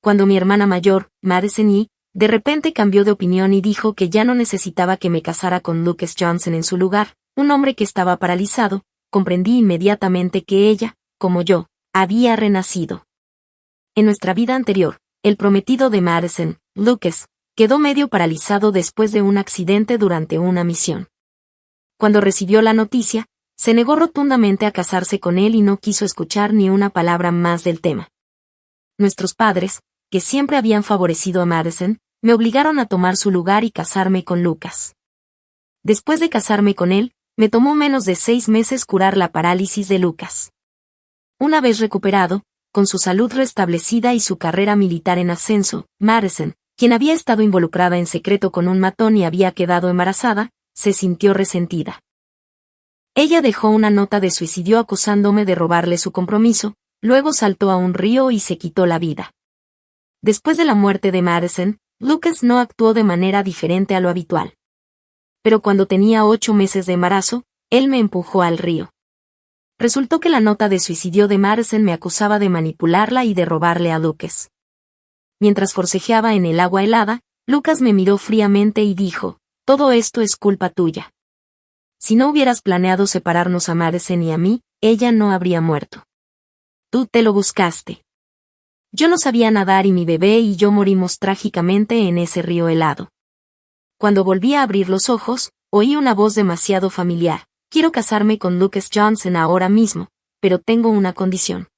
cuando mi hermana mayor, Madison E., de repente cambió de opinión y dijo que ya no necesitaba que me casara con Lucas Johnson en su lugar, un hombre que estaba paralizado, comprendí inmediatamente que ella, como yo, había renacido. En nuestra vida anterior, el prometido de Madison, Lucas, quedó medio paralizado después de un accidente durante una misión. Cuando recibió la noticia, se negó rotundamente a casarse con él y no quiso escuchar ni una palabra más del tema. Nuestros padres, que siempre habían favorecido a Madison, me obligaron a tomar su lugar y casarme con Lucas. Después de casarme con él, me tomó menos de 6 meses curar la parálisis de Lucas. Una vez recuperado, con su salud restablecida y su carrera militar en ascenso, Madison, quien había estado involucrada en secreto con un matón y había quedado embarazada, se sintió resentida. Ella dejó una nota de suicidio acusándome de robarle su compromiso, luego saltó a un río y se quitó la vida. Después de la muerte de Madison, Lucas no actuó de manera diferente a lo habitual. Pero cuando tenía 8 meses de embarazo, él me empujó al río. Resultó que la nota de suicidio de Madison me acusaba de manipularla y de robarle a Lucas. Mientras forcejeaba en el agua helada, Lucas me miró fríamente y dijo, «Todo esto es culpa tuya. Si no hubieras planeado separarnos a Madison y a mí, ella no habría muerto. Tú te lo buscaste». Yo no sabía nadar y mi bebé y yo morimos trágicamente en ese río helado. Cuando volví a abrir los ojos, oí una voz demasiado familiar. «Quiero casarme con Lucas Johnson ahora mismo, pero tengo una condición.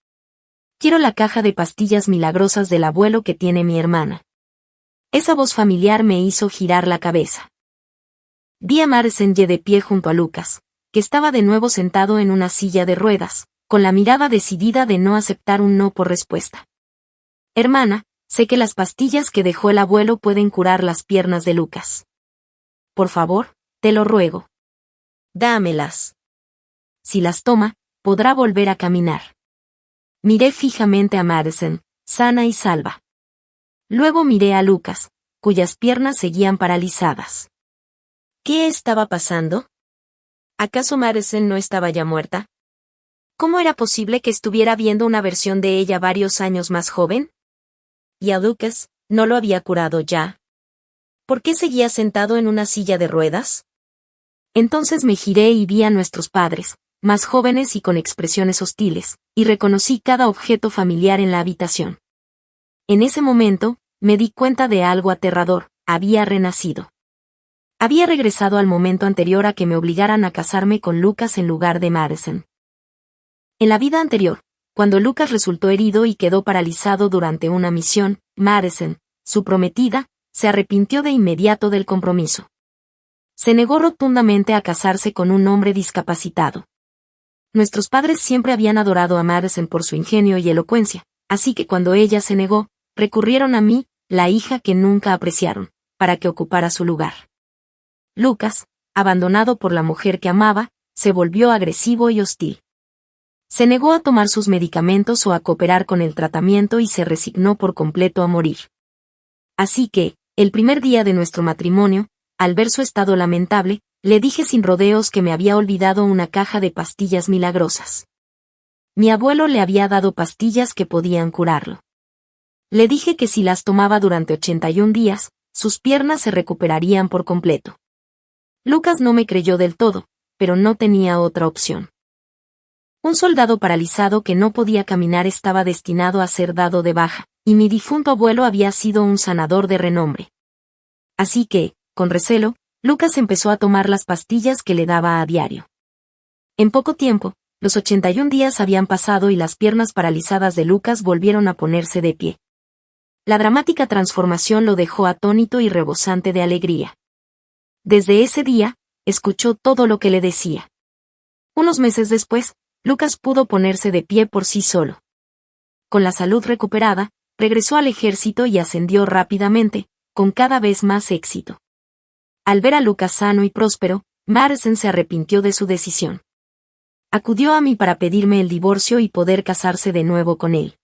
Quiero la caja de pastillas milagrosas del abuelo que tiene mi hermana». Esa voz familiar me hizo girar la cabeza. Vi a Madison de pie junto a Lucas, que estaba de nuevo sentado en una silla de ruedas, con la mirada decidida de no aceptar un no por respuesta. «Hermana, sé que las pastillas que dejó el abuelo pueden curar las piernas de Lucas. Por favor, te lo ruego. Dámelas. Si las toma, podrá volver a caminar». Miré fijamente a Madison, sana y salva. Luego miré a Lucas, cuyas piernas seguían paralizadas. ¿Qué estaba pasando? ¿Acaso Madison no estaba ya muerta? ¿Cómo era posible que estuviera viendo una versión de ella varios años más joven? ¿Y a Lucas, no lo había curado ya? ¿Por qué seguía sentado en una silla de ruedas? Entonces me giré y vi a nuestros padres, más jóvenes y con expresiones hostiles, y reconocí cada objeto familiar en la habitación. En ese momento, me di cuenta de algo aterrador: había renacido. Había regresado al momento anterior a que me obligaran a casarme con Lucas en lugar de Madison. En la vida anterior, cuando Lucas resultó herido y quedó paralizado durante una misión, Madison, su prometida, se arrepintió de inmediato del compromiso. Se negó rotundamente a casarse con un hombre discapacitado. Nuestros padres siempre habían adorado a Madison por su ingenio y elocuencia, así que cuando ella se negó, recurrieron a mí, la hija que nunca apreciaron, para que ocupara su lugar. Lucas, abandonado por la mujer que amaba, se volvió agresivo y hostil. Se negó a tomar sus medicamentos o a cooperar con el tratamiento y se resignó por completo a morir. Así que, el primer día de nuestro matrimonio, al ver su estado lamentable, le dije sin rodeos que me había olvidado una caja de pastillas milagrosas. Mi abuelo le había dado pastillas que podían curarlo. Le dije que si las tomaba durante 81 días, sus piernas se recuperarían por completo. Lucas no me creyó del todo, pero no tenía otra opción. Un soldado paralizado que no podía caminar estaba destinado a ser dado de baja, y mi difunto abuelo había sido un sanador de renombre. Así que, con recelo, Lucas empezó a tomar las pastillas que le daba a diario. En poco tiempo, los 81 días habían pasado y las piernas paralizadas de Lucas volvieron a ponerse de pie. La dramática transformación lo dejó atónito y rebosante de alegría. Desde ese día, escuchó todo lo que le decía. Unos meses después, Lucas pudo ponerse de pie por sí solo. Con la salud recuperada, regresó al ejército y ascendió rápidamente, con cada vez más éxito. Al ver a Lucas sano y próspero, Madison se arrepintió de su decisión. Acudió a mí para pedirme el divorcio y poder casarse de nuevo con él.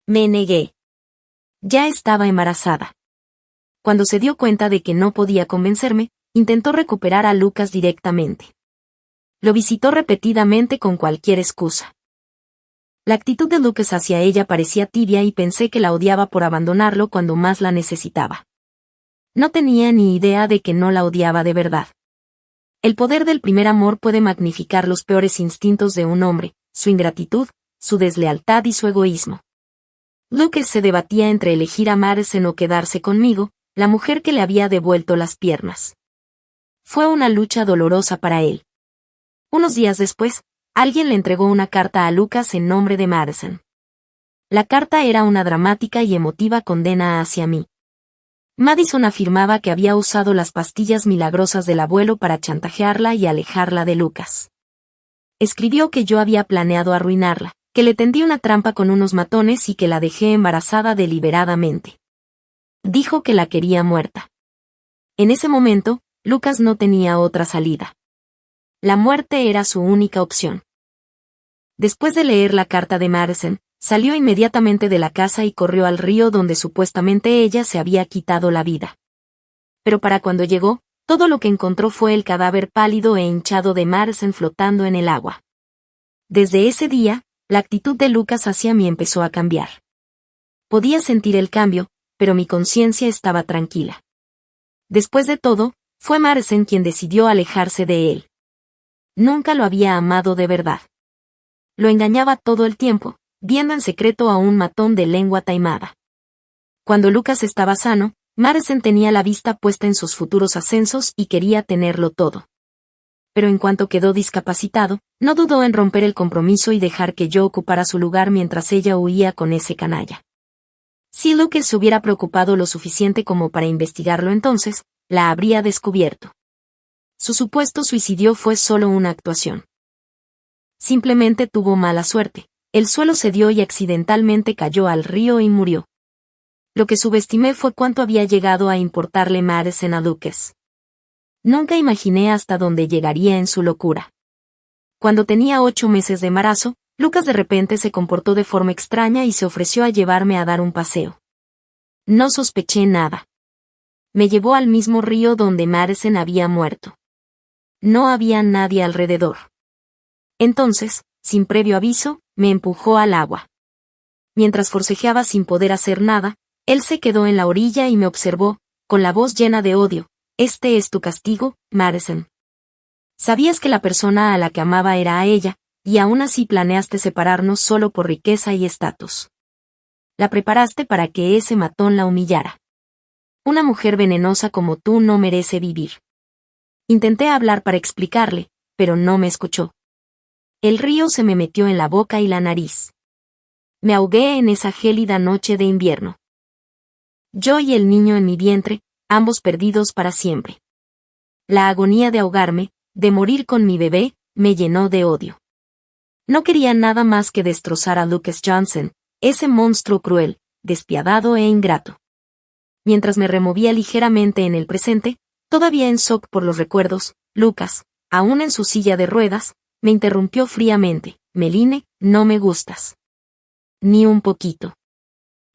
Me negué. Ya estaba embarazada. Cuando se dio cuenta de que no podía convencerme, intentó recuperar a Lucas directamente. Lo visitó repetidamente con cualquier excusa. La actitud de Lucas hacia ella parecía tibia y pensé que la odiaba por abandonarlo cuando más la necesitaba. No tenía ni idea de que no la odiaba de verdad. El poder del primer amor puede magnificar los peores instintos de un hombre, su ingratitud, su deslealtad y su egoísmo. Lucas se debatía entre elegir a Madison o quedarse conmigo, la mujer que le había devuelto las piernas. Fue una lucha dolorosa para él. Unos días después, alguien le entregó una carta a Lucas en nombre de Madison. La carta era una dramática y emotiva condena hacia mí. Madison afirmaba que había usado las pastillas milagrosas del abuelo para chantajearla y alejarla de Lucas. Escribió que yo había planeado arruinarla, que le tendí una trampa con unos matones y que la dejé embarazada deliberadamente. Dijo que la quería muerta. En ese momento, Lucas no tenía otra salida. La muerte era su única opción. Después de leer la carta de Madison, salió inmediatamente de la casa y corrió al río donde supuestamente ella se había quitado la vida. Pero para cuando llegó, todo lo que encontró fue el cadáver pálido e hinchado de Madison flotando en el agua. Desde ese día, la actitud de Lucas hacia mí empezó a cambiar. Podía sentir el cambio, pero mi conciencia estaba tranquila. Después de todo, fue Madison quien decidió alejarse de él. Nunca lo había amado de verdad. Lo engañaba todo el tiempo, viendo en secreto a un matón de lengua taimada. Cuando Lucas estaba sano, Madison tenía la vista puesta en sus futuros ascensos y quería tenerlo todo. Pero en cuanto quedó discapacitado, no dudó en romper el compromiso y dejar que yo ocupara su lugar mientras ella huía con ese canalla. Si Lucas se hubiera preocupado lo suficiente como para investigarlo entonces, la habría descubierto. Su supuesto suicidio fue solo una actuación. Simplemente tuvo mala suerte. El suelo cedió y accidentalmente cayó al río y murió. Lo que subestimé fue cuánto había llegado a importarle Madison a Lucas. Nunca imaginé hasta dónde llegaría en su locura. Cuando tenía 8 meses de embarazo, Lucas de repente se comportó de forma extraña y se ofreció a llevarme a dar un paseo. No sospeché nada. Me llevó al mismo río donde Madison había muerto. No había nadie alrededor. Entonces, sin previo aviso, me empujó al agua. Mientras forcejeaba sin poder hacer nada, él se quedó en la orilla y me observó, con la voz llena de odio. Este es tu castigo, Madison. Sabías que la persona a la que amaba era a ella, y aún así planeaste separarnos solo por riqueza y estatus. La preparaste para que ese matón la humillara. Una mujer venenosa como tú no merece vivir. Intenté hablar para explicarle, pero no me escuchó. El río se me metió en la boca y la nariz. Me ahogué en esa gélida noche de invierno. Yo y el niño en mi vientre, ambos perdidos para siempre. La agonía de ahogarme, de morir con mi bebé, me llenó de odio. No quería nada más que destrozar a Lucas Johnson, ese monstruo cruel, despiadado e ingrato. Mientras me removía ligeramente en el presente, todavía en shock por los recuerdos, Lucas, aún en su silla de ruedas, me interrumpió fríamente. Meline, no me gustas. Ni un poquito.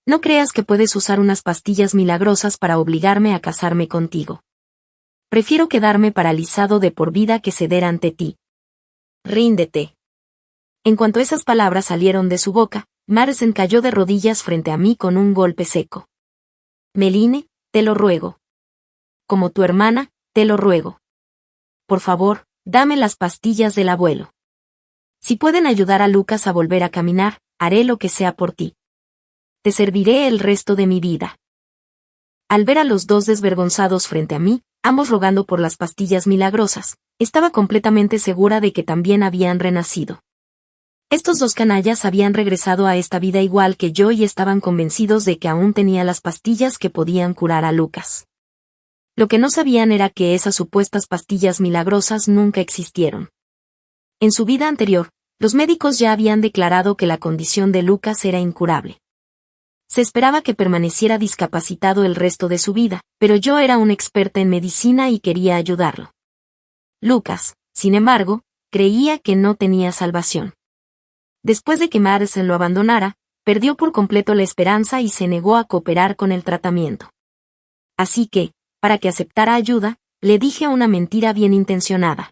No creas que puedes usar unas pastillas milagrosas para obligarme a casarme contigo. Prefiero quedarme paralizado de por vida que ceder ante ti. Ríndete. En cuanto esas palabras salieron de su boca, Madison cayó de rodillas frente a mí con un golpe seco. Meline, te lo ruego. Como tu hermana, te lo ruego. Por favor, dame las pastillas del abuelo. Si pueden ayudar a Lucas a volver a caminar, haré lo que sea por ti. Te serviré el resto de mi vida. Al ver a los dos desvergonzados frente a mí, ambos rogando por las pastillas milagrosas, estaba completamente segura de que también habían renacido. Estos dos canallas habían regresado a esta vida igual que yo y estaban convencidos de que aún tenía las pastillas que podían curar a Lucas. Lo que no sabían era que esas supuestas pastillas milagrosas nunca existieron. En su vida anterior, los médicos ya habían declarado que la condición de Lucas era incurable. Se esperaba que permaneciera discapacitado el resto de su vida, pero yo era una experta en medicina y quería ayudarlo. Lucas, sin embargo, creía que no tenía salvación. Después de que Madison lo abandonara, perdió por completo la esperanza y se negó a cooperar con el tratamiento. Así que, para que aceptara ayuda, le dije una mentira bien intencionada.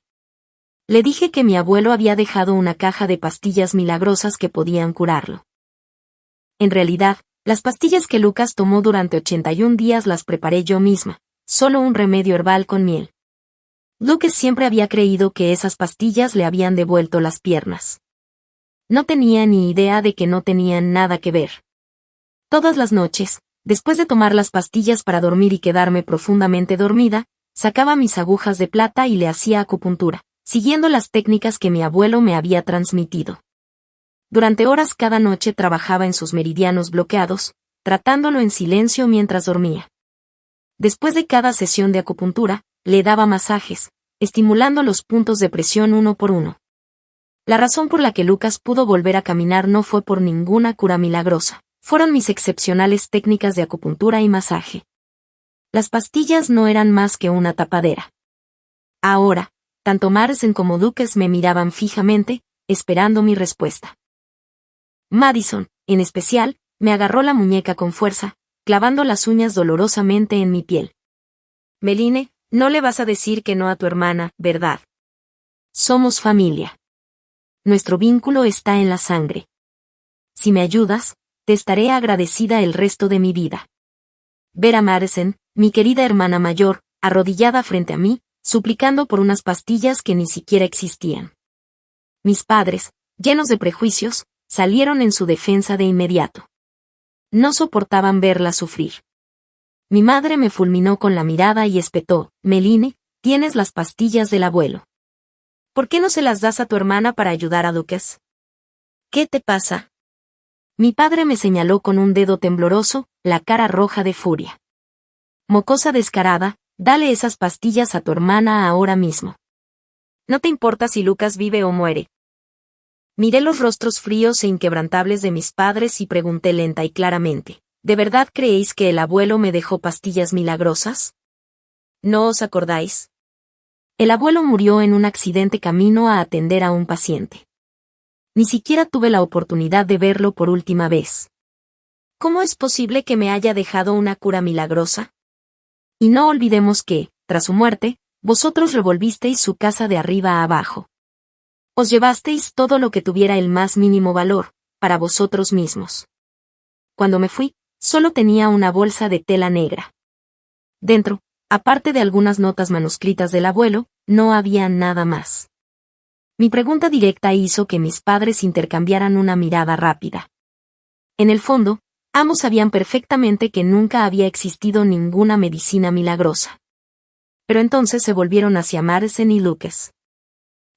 Le dije que mi abuelo había dejado una caja de pastillas milagrosas que podían curarlo. En realidad, las pastillas que Lucas tomó durante 81 días las preparé yo misma, solo un remedio herbal con miel. Lucas siempre había creído que esas pastillas le habían devuelto las piernas. No tenía ni idea de que no tenían nada que ver. Todas las noches, después de tomar las pastillas para dormir y quedarme profundamente dormida, sacaba mis agujas de plata y le hacía acupuntura, siguiendo las técnicas que mi abuelo me había transmitido. Durante horas cada noche trabajaba en sus meridianos bloqueados, tratándolo en silencio mientras dormía. Después de cada sesión de acupuntura, le daba masajes, estimulando los puntos de presión uno por uno. La razón por la que Lucas pudo volver a caminar no fue por ninguna cura milagrosa, fueron mis excepcionales técnicas de acupuntura y masaje. Las pastillas no eran más que una tapadera. Ahora, tanto Madison como Lucas me miraban fijamente, esperando mi respuesta. Madison, en especial, me agarró la muñeca con fuerza, clavando las uñas dolorosamente en mi piel. Meline, no le vas a decir que no a tu hermana, ¿verdad? Somos familia. Nuestro vínculo está en la sangre. Si me ayudas, te estaré agradecida el resto de mi vida. Ver a Madison, mi querida hermana mayor, arrodillada frente a mí, suplicando por unas pastillas que ni siquiera existían. Mis padres, llenos de prejuicios, salieron en su defensa de inmediato. No soportaban verla sufrir. Mi madre me fulminó con la mirada y espetó: Meline, tienes las pastillas del abuelo. ¿Por qué no se las das a tu hermana para ayudar a Lucas? ¿Qué te pasa? Mi padre me señaló con un dedo tembloroso, la cara roja de furia. Mocosa descarada, dale esas pastillas a tu hermana ahora mismo. ¿No te importa si Lucas vive o muere? Miré los rostros fríos e inquebrantables de mis padres y pregunté lenta y claramente: ¿de verdad creéis que el abuelo me dejó pastillas milagrosas? ¿No os acordáis? El abuelo murió en un accidente camino a atender a un paciente. Ni siquiera tuve la oportunidad de verlo por última vez. ¿Cómo es posible que me haya dejado una cura milagrosa? Y no olvidemos que, tras su muerte, vosotros revolvisteis su casa de arriba a abajo. Os llevasteis todo lo que tuviera el más mínimo valor, para vosotros mismos. Cuando me fui, solo tenía una bolsa de tela negra. Dentro, aparte de algunas notas manuscritas del abuelo, no había nada más. Mi pregunta directa hizo que mis padres intercambiaran una mirada rápida. En el fondo, ambos sabían perfectamente que nunca había existido ninguna medicina milagrosa. Pero entonces se volvieron hacia Madison y Lucas.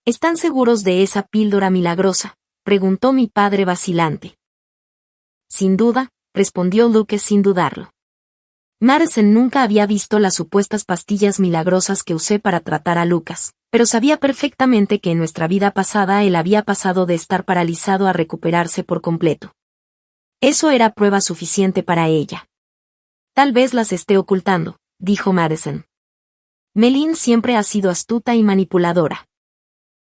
¿Están seguros de esa píldora milagrosa?, preguntó mi padre vacilante. Sin duda, respondió Lucas sin dudarlo. Madison nunca había visto las supuestas pastillas milagrosas que usé para tratar a Lucas, pero sabía perfectamente que en nuestra vida pasada él había pasado de estar paralizado a recuperarse por completo. Eso era prueba suficiente para ella. Tal vez las esté ocultando, dijo Madison. Meline siempre ha sido astuta y manipuladora.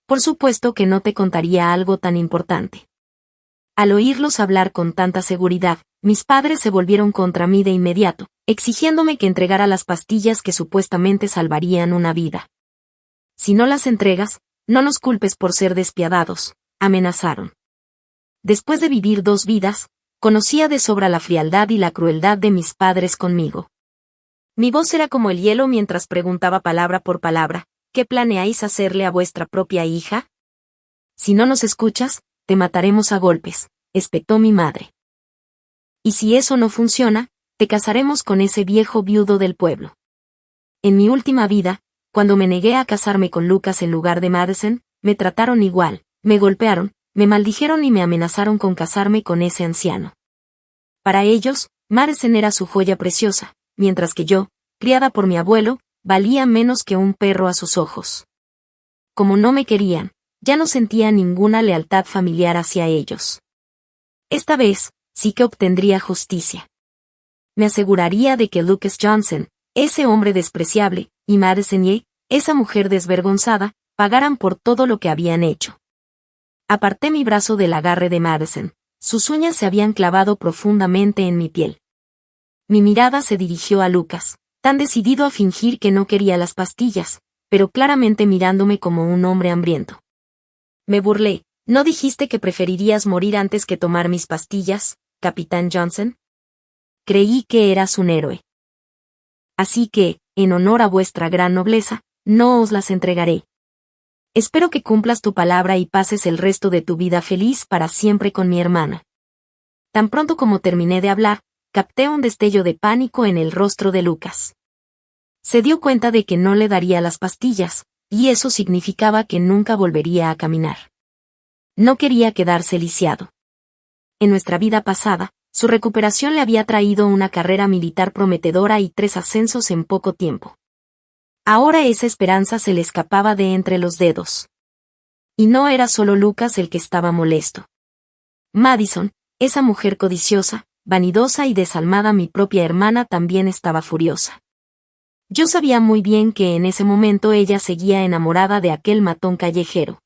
Por supuesto que no te contaría algo tan importante. Al oírlos hablar con tanta seguridad, mis padres se volvieron contra mí de inmediato, exigiéndome que entregara las pastillas que supuestamente salvarían una vida. Si no las entregas, no nos culpes por ser despiadados, amenazaron. Después de vivir 2 vidas, conocía de sobra la frialdad y la crueldad de mis padres conmigo. Mi voz era como el hielo mientras preguntaba palabra por palabra: ¿qué planeáis hacerle a vuestra propia hija? Si no nos escuchas, te mataremos a golpes, espetó mi madre. Y si eso no funciona, te casaremos con ese viejo viudo del pueblo. En mi última vida, cuando me negué a casarme con Lucas en lugar de Madison, me trataron igual, me golpearon, me maldijeron y me amenazaron con casarme con ese anciano. Para ellos, Madison era su joya preciosa, mientras que yo, criada por mi abuelo, valía menos que un perro a sus ojos. Como no me querían, ya no sentía ninguna lealtad familiar hacia ellos. Esta vez, sí que obtendría justicia. Me aseguraría de que Lucas Johnson, ese hombre despreciable, y Madison Ye, esa mujer desvergonzada, pagaran por todo lo que habían hecho. Aparté mi brazo del agarre de Madison. Sus uñas se habían clavado profundamente en mi piel. Mi mirada se dirigió a Lucas, tan decidido a fingir que no quería las pastillas, pero claramente mirándome como un hombre hambriento. Me burlé. ¿No dijiste que preferirías morir antes que tomar mis pastillas, Capitán Johnson? Creí que eras un héroe. Así que, en honor a vuestra gran nobleza, no os las entregaré. Espero que cumplas tu palabra y pases el resto de tu vida feliz para siempre con mi hermana. Tan pronto como terminé de hablar, capté un destello de pánico en el rostro de Lucas. Se dio cuenta de que no le daría las pastillas, y eso significaba que nunca volvería a caminar. No quería quedarse lisiado. En nuestra vida pasada, su recuperación le había traído una carrera militar prometedora y 3 ascensos en poco tiempo. Ahora esa esperanza se le escapaba de entre los dedos. Y no era solo Lucas el que estaba molesto. Madison, esa mujer codiciosa, vanidosa y desalmada, mi propia hermana, también estaba furiosa. Yo sabía muy bien que en ese momento ella seguía enamorada de aquel matón callejero.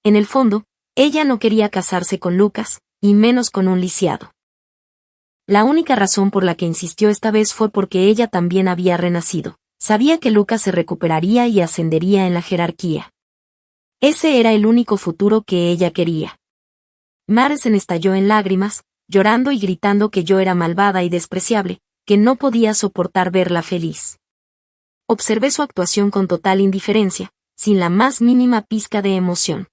En el fondo, ella no quería casarse con Lucas, y menos con un lisiado. La única razón por la que insistió esta vez fue porque ella también había renacido. Sabía que Lucas se recuperaría y ascendería en la jerarquía. Ese era el único futuro que ella quería. Madison estalló en lágrimas, llorando y gritando que yo era malvada y despreciable, que no podía soportar verla feliz. Observé su actuación con total indiferencia, sin la más mínima pizca de emoción.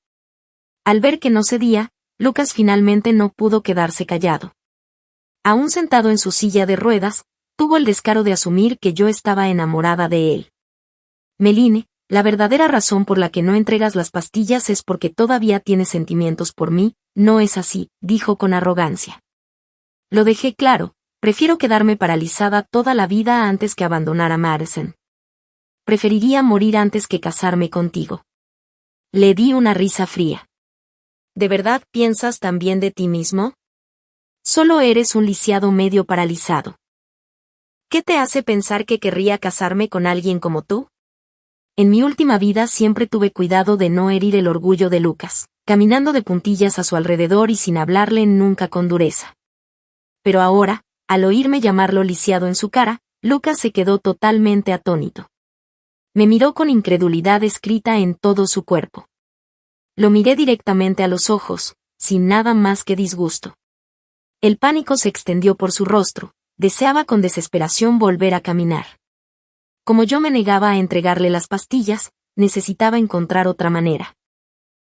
Al ver que no cedía, Lucas finalmente no pudo quedarse callado. Aún sentado en su silla de ruedas, tuvo el descaro de asumir que yo estaba enamorada de él. Meline, la verdadera razón por la que no entregas las pastillas es porque todavía tienes sentimientos por mí, ¿no es así?, dijo con arrogancia. Lo dejé claro, prefiero quedarme paralizada toda la vida antes que abandonar a Madison. Preferiría morir antes que casarme contigo. Le di una risa fría. ¿De verdad piensas tan bien de ti mismo? Solo eres un lisiado medio paralizado. ¿Qué te hace pensar que querría casarme con alguien como tú? En mi última vida siempre tuve cuidado de no herir el orgullo de Lucas, caminando de puntillas a su alrededor y sin hablarle nunca con dureza. Pero ahora, al oírme llamarlo lisiado en su cara, Lucas se quedó totalmente atónito. Me miró con incredulidad escrita en todo su cuerpo. Lo miré directamente a los ojos, sin nada más que disgusto. El pánico se extendió por su rostro, deseaba con desesperación volver a caminar. Como yo me negaba a entregarle las pastillas, necesitaba encontrar otra manera.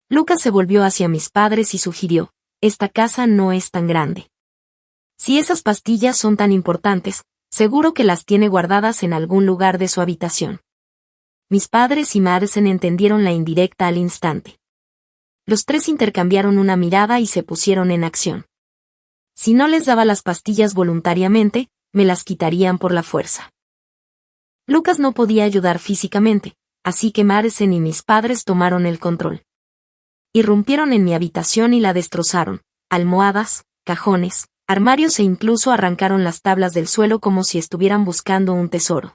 Lucas se volvió hacia mis padres y sugirió: esta casa no es tan grande. Si esas pastillas son tan importantes, seguro que las tiene guardadas en algún lugar de su habitación. Mis padres y Madison entendieron la indirecta al instante. Los tres intercambiaron una mirada y se pusieron en acción. Si no les daba las pastillas voluntariamente, me las quitarían por la fuerza. Lucas no podía ayudar físicamente, así que Madison y mis padres tomaron el control. Irrumpieron en mi habitación y la destrozaron: almohadas, cajones, armarios e incluso arrancaron las tablas del suelo como si estuvieran buscando un tesoro.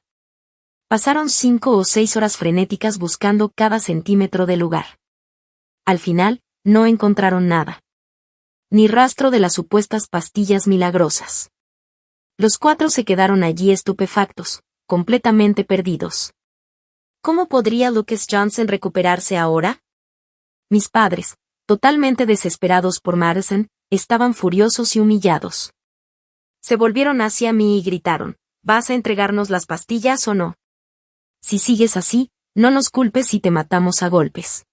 Pasaron 5 o 6 horas frenéticas buscando cada centímetro del lugar. Al final, no encontraron nada. Ni rastro de las supuestas pastillas milagrosas. Los 4 se quedaron allí estupefactos, completamente perdidos. ¿Cómo podría Lucas Johnson recuperarse ahora? Mis padres, totalmente desesperados por Madison, estaban furiosos y humillados. Se volvieron hacia mí y gritaron: ¿vas a entregarnos las pastillas o no? Si sigues así, no nos culpes y te matamos a golpes.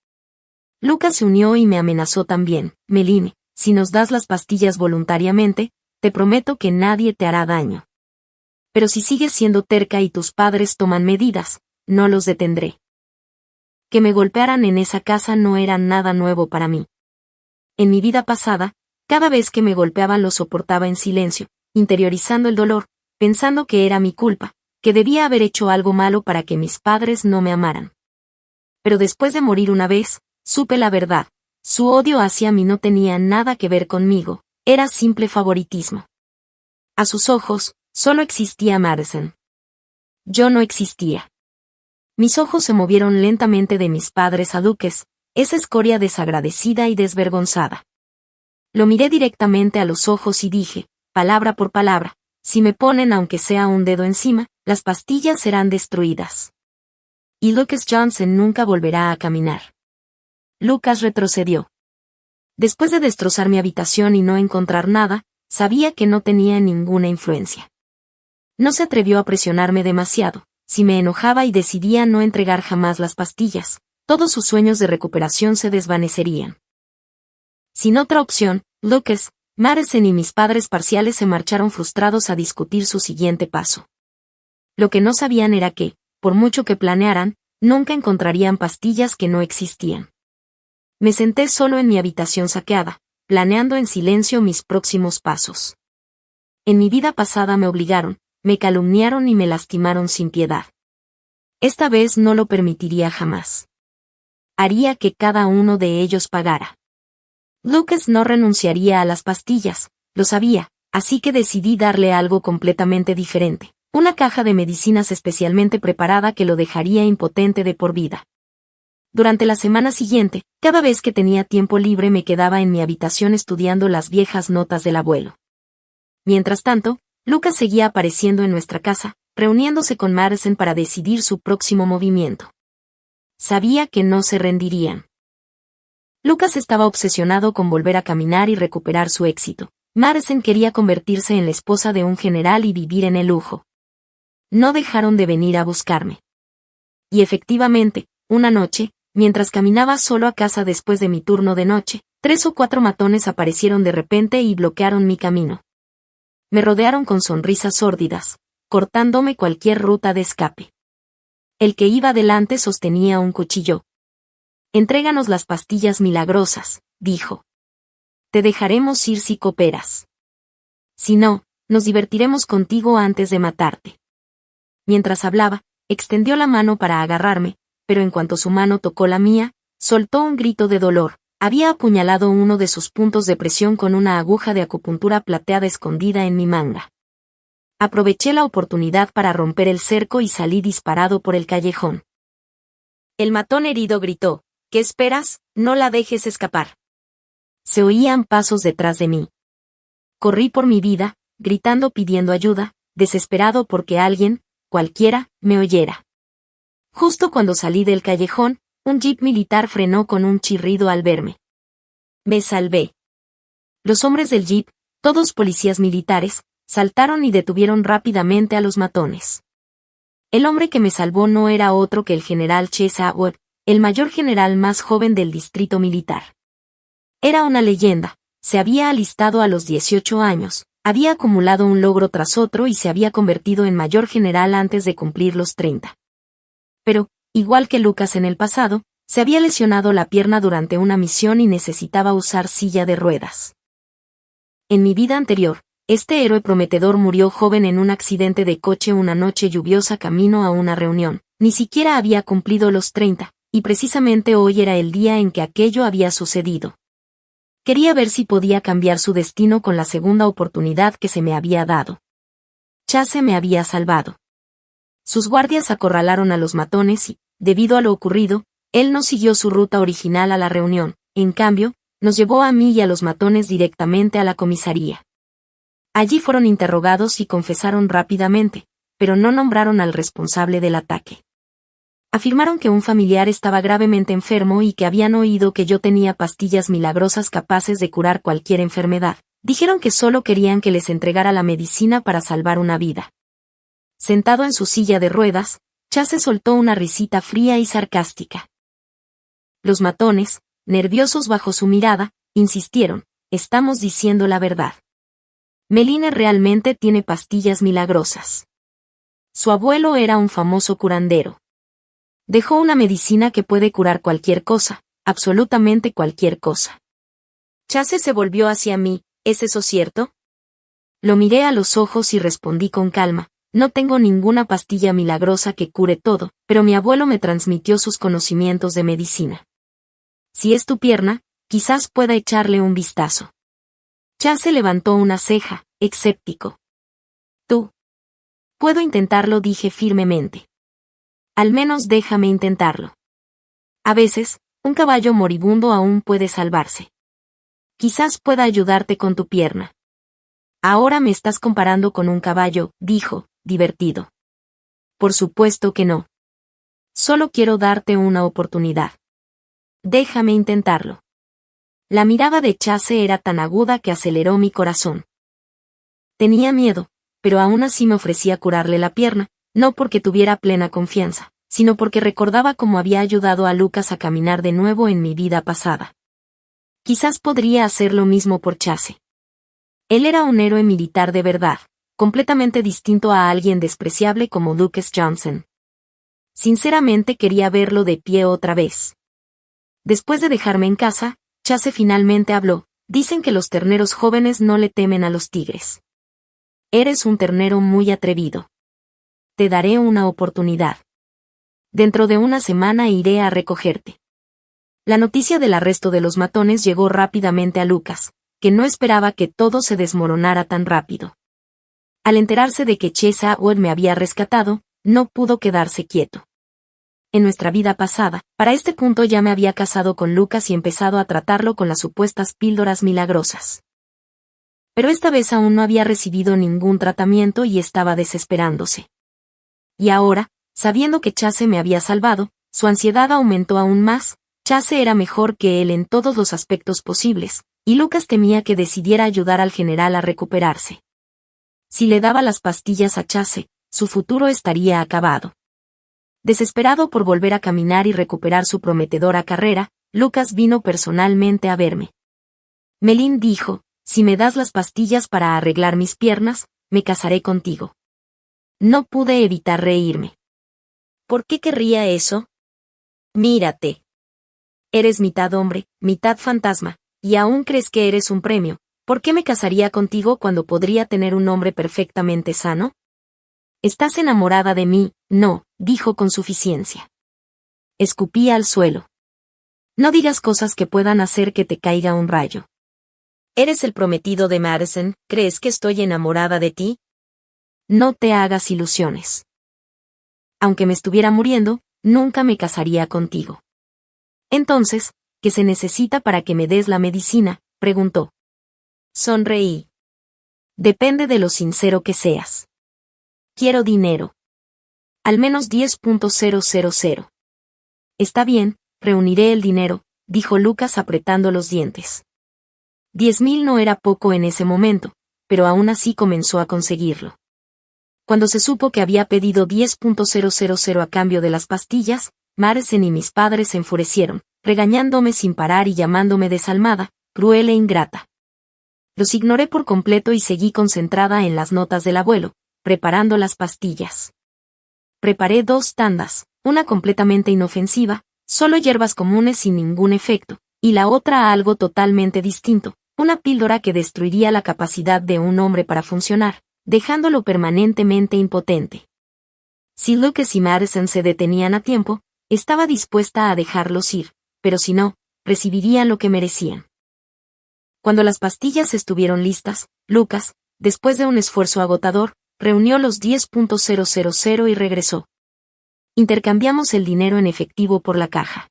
Lucas se unió y me amenazó también: Meline, si nos das las pastillas voluntariamente, te prometo que nadie te hará daño. Pero si sigues siendo terca y tus padres toman medidas, no los detendré. Que me golpearan en esa casa no era nada nuevo para mí. En mi vida pasada, cada vez que me golpeaban lo soportaba en silencio, interiorizando el dolor, pensando que era mi culpa, que debía haber hecho algo malo para que mis padres no me amaran. Pero después de morir una vez, supe la verdad: su odio hacia mí no tenía nada que ver conmigo, era simple favoritismo. A sus ojos, solo existía Madison. Yo no existía. Mis ojos se movieron lentamente de mis padres a Lucas, esa escoria desagradecida y desvergonzada. Lo miré directamente a los ojos y dije, palabra por palabra: si me ponen aunque sea un dedo encima, las pastillas serán destruidas. y Lucas Johnson nunca volverá a caminar. Lucas retrocedió. Después de destrozar mi habitación y no encontrar nada, sabía que no tenía ninguna influencia. No se atrevió a presionarme demasiado. Si me enojaba y decidía no entregar jamás las pastillas, todos sus sueños de recuperación se desvanecerían. Sin otra opción, Lucas, Madison y mis padres parciales se marcharon frustrados a discutir su siguiente paso. Lo que no sabían era que, por mucho que planearan, nunca encontrarían pastillas que no existían. Me senté solo en mi habitación saqueada, planeando en silencio mis próximos pasos. En mi vida pasada me obligaron, me calumniaron y me lastimaron sin piedad. Esta vez no lo permitiría jamás. Haría que cada uno de ellos pagara. Lucas no renunciaría a las pastillas, lo sabía, así que decidí darle algo completamente diferente, una caja de medicinas especialmente preparada que lo dejaría impotente de por vida. Durante la semana siguiente, cada vez que tenía tiempo libre me quedaba en mi habitación estudiando las viejas notas del abuelo. Mientras tanto, Lucas seguía apareciendo en nuestra casa, reuniéndose con Madison para decidir su próximo movimiento. Sabía que no se rendirían. Lucas estaba obsesionado con volver a caminar y recuperar su éxito. Madison quería convertirse en la esposa de un general y vivir en el lujo. No dejaron de venir a buscarme. Y efectivamente, una noche, mientras caminaba solo a casa después de mi turno de noche, 3 o 4 matones aparecieron de repente y bloquearon mi camino. Me rodearon con sonrisas sórdidas, cortándome cualquier ruta de escape. El que iba delante sostenía un cuchillo. «Entréganos las pastillas milagrosas», dijo. «Te dejaremos ir si cooperas. Si no, nos divertiremos contigo antes de matarte». Mientras hablaba, extendió la mano para agarrarme, pero en cuanto su mano tocó la mía, soltó un grito de dolor. Había apuñalado uno de sus puntos de presión con una aguja de acupuntura plateada escondida en mi manga. Aproveché la oportunidad para romper el cerco y salí disparado por el callejón. El matón herido gritó: «¿Qué esperas? No la dejes escapar». Se oían pasos detrás de mí. Corrí por mi vida, gritando pidiendo ayuda, desesperado porque alguien, cualquiera, me oyera. Justo cuando salí del callejón, un jeep militar frenó con un chirrido al verme. Me salvé. Los hombres del jeep, todos policías militares, saltaron y detuvieron rápidamente a los matones. El hombre que me salvó no era otro que el general Chase Atwood, el mayor general más joven del distrito militar. Era una leyenda, se había alistado a los 18 años, había acumulado un logro tras otro y se había convertido en mayor general antes de cumplir los 30. Pero, igual que Lucas en el pasado, se había lesionado la pierna durante una misión y necesitaba usar silla de ruedas. En mi vida anterior, este héroe prometedor murió joven en un accidente de coche una noche lluviosa camino a una reunión. Ni siquiera había cumplido los 30, y precisamente hoy era el día en que aquello había sucedido. Quería ver si podía cambiar su destino con la segunda oportunidad que se me había dado. Chase me había salvado. Sus guardias acorralaron a los matones y, debido a lo ocurrido, él no siguió su ruta original a la reunión, en cambio, nos llevó a mí y a los matones directamente a la comisaría. Allí fueron interrogados y confesaron rápidamente, pero no nombraron al responsable del ataque. Afirmaron que un familiar estaba gravemente enfermo y que habían oído que yo tenía pastillas milagrosas capaces de curar cualquier enfermedad. Dijeron que solo querían que les entregara la medicina para salvar una vida. Sentado en su silla de ruedas, Chase soltó una risita fría y sarcástica. Los matones, nerviosos bajo su mirada, insistieron: «Estamos diciendo la verdad. Meline realmente tiene pastillas milagrosas. Su abuelo era un famoso curandero. Dejó una medicina que puede curar cualquier cosa, absolutamente cualquier cosa». Chase se volvió hacia mí: «¿Es eso cierto?». Lo miré a los ojos y respondí con calma: «No tengo ninguna pastilla milagrosa que cure todo, pero mi abuelo me transmitió sus conocimientos de medicina. Si es tu pierna, quizás pueda echarle un vistazo». Chase levantó una ceja, escéptico. «Tú». «Puedo intentarlo», dije firmemente. «Al menos déjame intentarlo. A veces, un caballo moribundo aún puede salvarse. Quizás pueda ayudarte con tu pierna». «Ahora me estás comparando con un caballo», dijo, divertido. «Por supuesto que no. Solo quiero darte una oportunidad. Déjame intentarlo. La mirada de Chase era tan aguda que aceleró mi corazón. Tenía miedo, pero aún así me ofrecía curarle la pierna, no porque tuviera plena confianza, sino porque recordaba cómo había ayudado a Lucas a caminar de nuevo en mi vida pasada. Quizás podría hacer lo mismo por Chase. Él era un héroe militar de verdad, completamente distinto a alguien despreciable como Lucas Johnson. Sinceramente quería verlo de pie otra vez. Después de dejarme en casa, Chase finalmente habló. Dicen que los terneros jóvenes no le temen a los tigres. Eres un ternero muy atrevido. Te daré una oportunidad. Dentro de una semana iré a recogerte. La noticia del arresto de los matones llegó rápidamente a Lucas, que no esperaba que todo se desmoronara tan rápido. Al enterarse de que Chase Wood me había rescatado, no pudo quedarse quieto. En nuestra vida pasada, para este punto ya me había casado con Lucas y empezado a tratarlo con las supuestas píldoras milagrosas. Pero esta vez aún no había recibido ningún tratamiento y estaba desesperándose. Y ahora, sabiendo que Chase me había salvado, su ansiedad aumentó aún más. Chase era mejor que él en todos los aspectos posibles, y Lucas temía que decidiera ayudar al general a recuperarse. Si le daba las pastillas a Chase, su futuro estaría acabado. Desesperado por volver a caminar y recuperar su prometedora carrera, Lucas vino personalmente a verme. Melin dijo, si me das las pastillas para arreglar mis piernas, me casaré contigo. No pude evitar reírme. ¿Por qué querría eso? Mírate. Eres mitad hombre, mitad fantasma, y aún crees que eres un premio. ¿Por qué me casaría contigo cuando podría tener un hombre perfectamente sano? ¿Estás enamorada de mí? No, dijo con suficiencia. Escupí al suelo. No digas cosas que puedan hacer que te caiga un rayo. Eres el prometido de Madison, ¿crees que estoy enamorada de ti? No te hagas ilusiones. Aunque me estuviera muriendo, nunca me casaría contigo. Entonces, ¿qué se necesita para que me des la medicina?, preguntó. Sonreí. Depende de lo sincero que seas. Quiero dinero. Al menos 10.000. Está bien, reuniré el dinero, dijo Lucas apretando los dientes. 10.000 no era poco en ese momento, pero aún así comenzó a conseguirlo. Cuando se supo que había pedido 10.000 a cambio de las pastillas, Madison y mis padres se enfurecieron, regañándome sin parar y llamándome desalmada, cruel e ingrata. Los ignoré por completo y seguí concentrada en las notas del abuelo, preparando las pastillas. Preparé 2 tandas, una completamente inofensiva, solo hierbas comunes sin ningún efecto, y la otra algo totalmente distinto, una píldora que destruiría la capacidad de un hombre para funcionar, dejándolo permanentemente impotente. Si Lucas y Madison se detenían a tiempo, estaba dispuesta a dejarlos ir, pero si no, recibirían lo que merecían. Cuando las pastillas estuvieron listas, Lucas, después de un esfuerzo agotador, reunió los 10.000 y regresó. Intercambiamos el dinero en efectivo por la caja.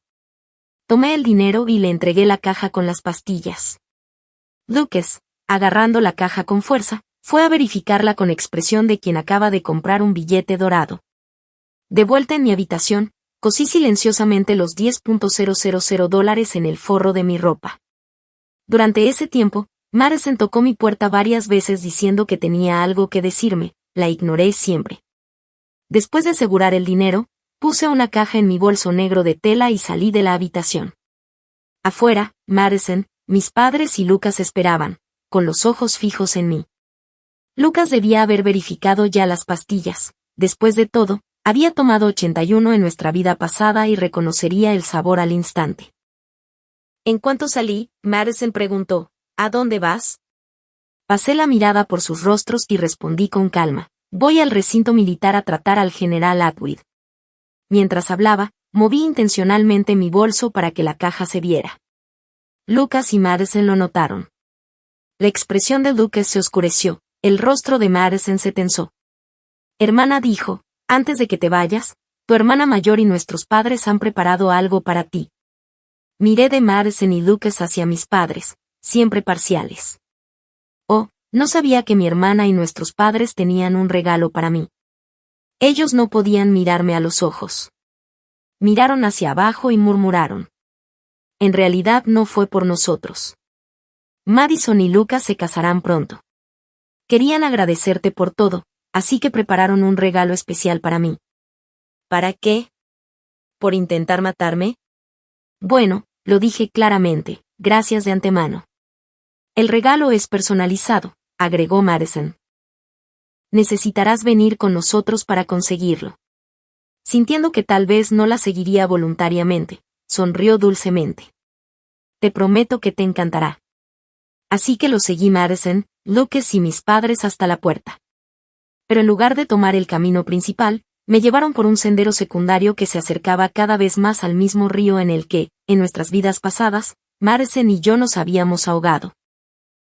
Tomé el dinero y le entregué la caja con las pastillas. Lucas, agarrando la caja con fuerza, fue a verificarla con expresión de quien acaba de comprar un billete dorado. De vuelta en mi habitación, cosí silenciosamente los 10.000 dólares en el forro de mi ropa. Durante ese tiempo, Madison tocó mi puerta varias veces diciendo que tenía algo que decirme, la ignoré siempre. Después de asegurar el dinero, puse una caja en mi bolso negro de tela y salí de la habitación. Afuera, Madison, mis padres y Lucas esperaban, con los ojos fijos en mí. Lucas debía haber verificado ya las pastillas. Después de todo, había tomado 81 en nuestra vida pasada y reconocería el sabor al instante. En cuanto salí, Madison preguntó, ¿a dónde vas? Pasé la mirada por sus rostros y respondí con calma, voy al recinto militar a tratar al general Atwood. Mientras hablaba, moví intencionalmente mi bolso para que la caja se viera. Lucas y Madison lo notaron. La expresión de Lucas se oscureció, el rostro de Madison se tensó. Hermana dijo, antes de que te vayas, tu hermana mayor y nuestros padres han preparado algo para ti. Miré de Madison y Lucas hacia mis padres, siempre parciales. Oh, no sabía que mi hermana y nuestros padres tenían un regalo para mí. Ellos no podían mirarme a los ojos. Miraron hacia abajo y murmuraron. En realidad no fue por nosotros. Madison y Lucas se casarán pronto. Querían agradecerte por todo, así que prepararon un regalo especial para mí. ¿Para qué? ¿Por intentar matarme? Bueno, lo dije claramente, gracias de antemano. El regalo es personalizado, agregó Madison. Necesitarás venir con nosotros para conseguirlo. Sintiendo que tal vez no la seguiría voluntariamente, sonrió dulcemente. Te prometo que te encantará. Así que lo seguí Madison, Lucas y mis padres hasta la puerta. Pero en lugar de tomar el camino principal, me llevaron por un sendero secundario que se acercaba cada vez más al mismo río en el que, en nuestras vidas pasadas, Madison y yo nos habíamos ahogado.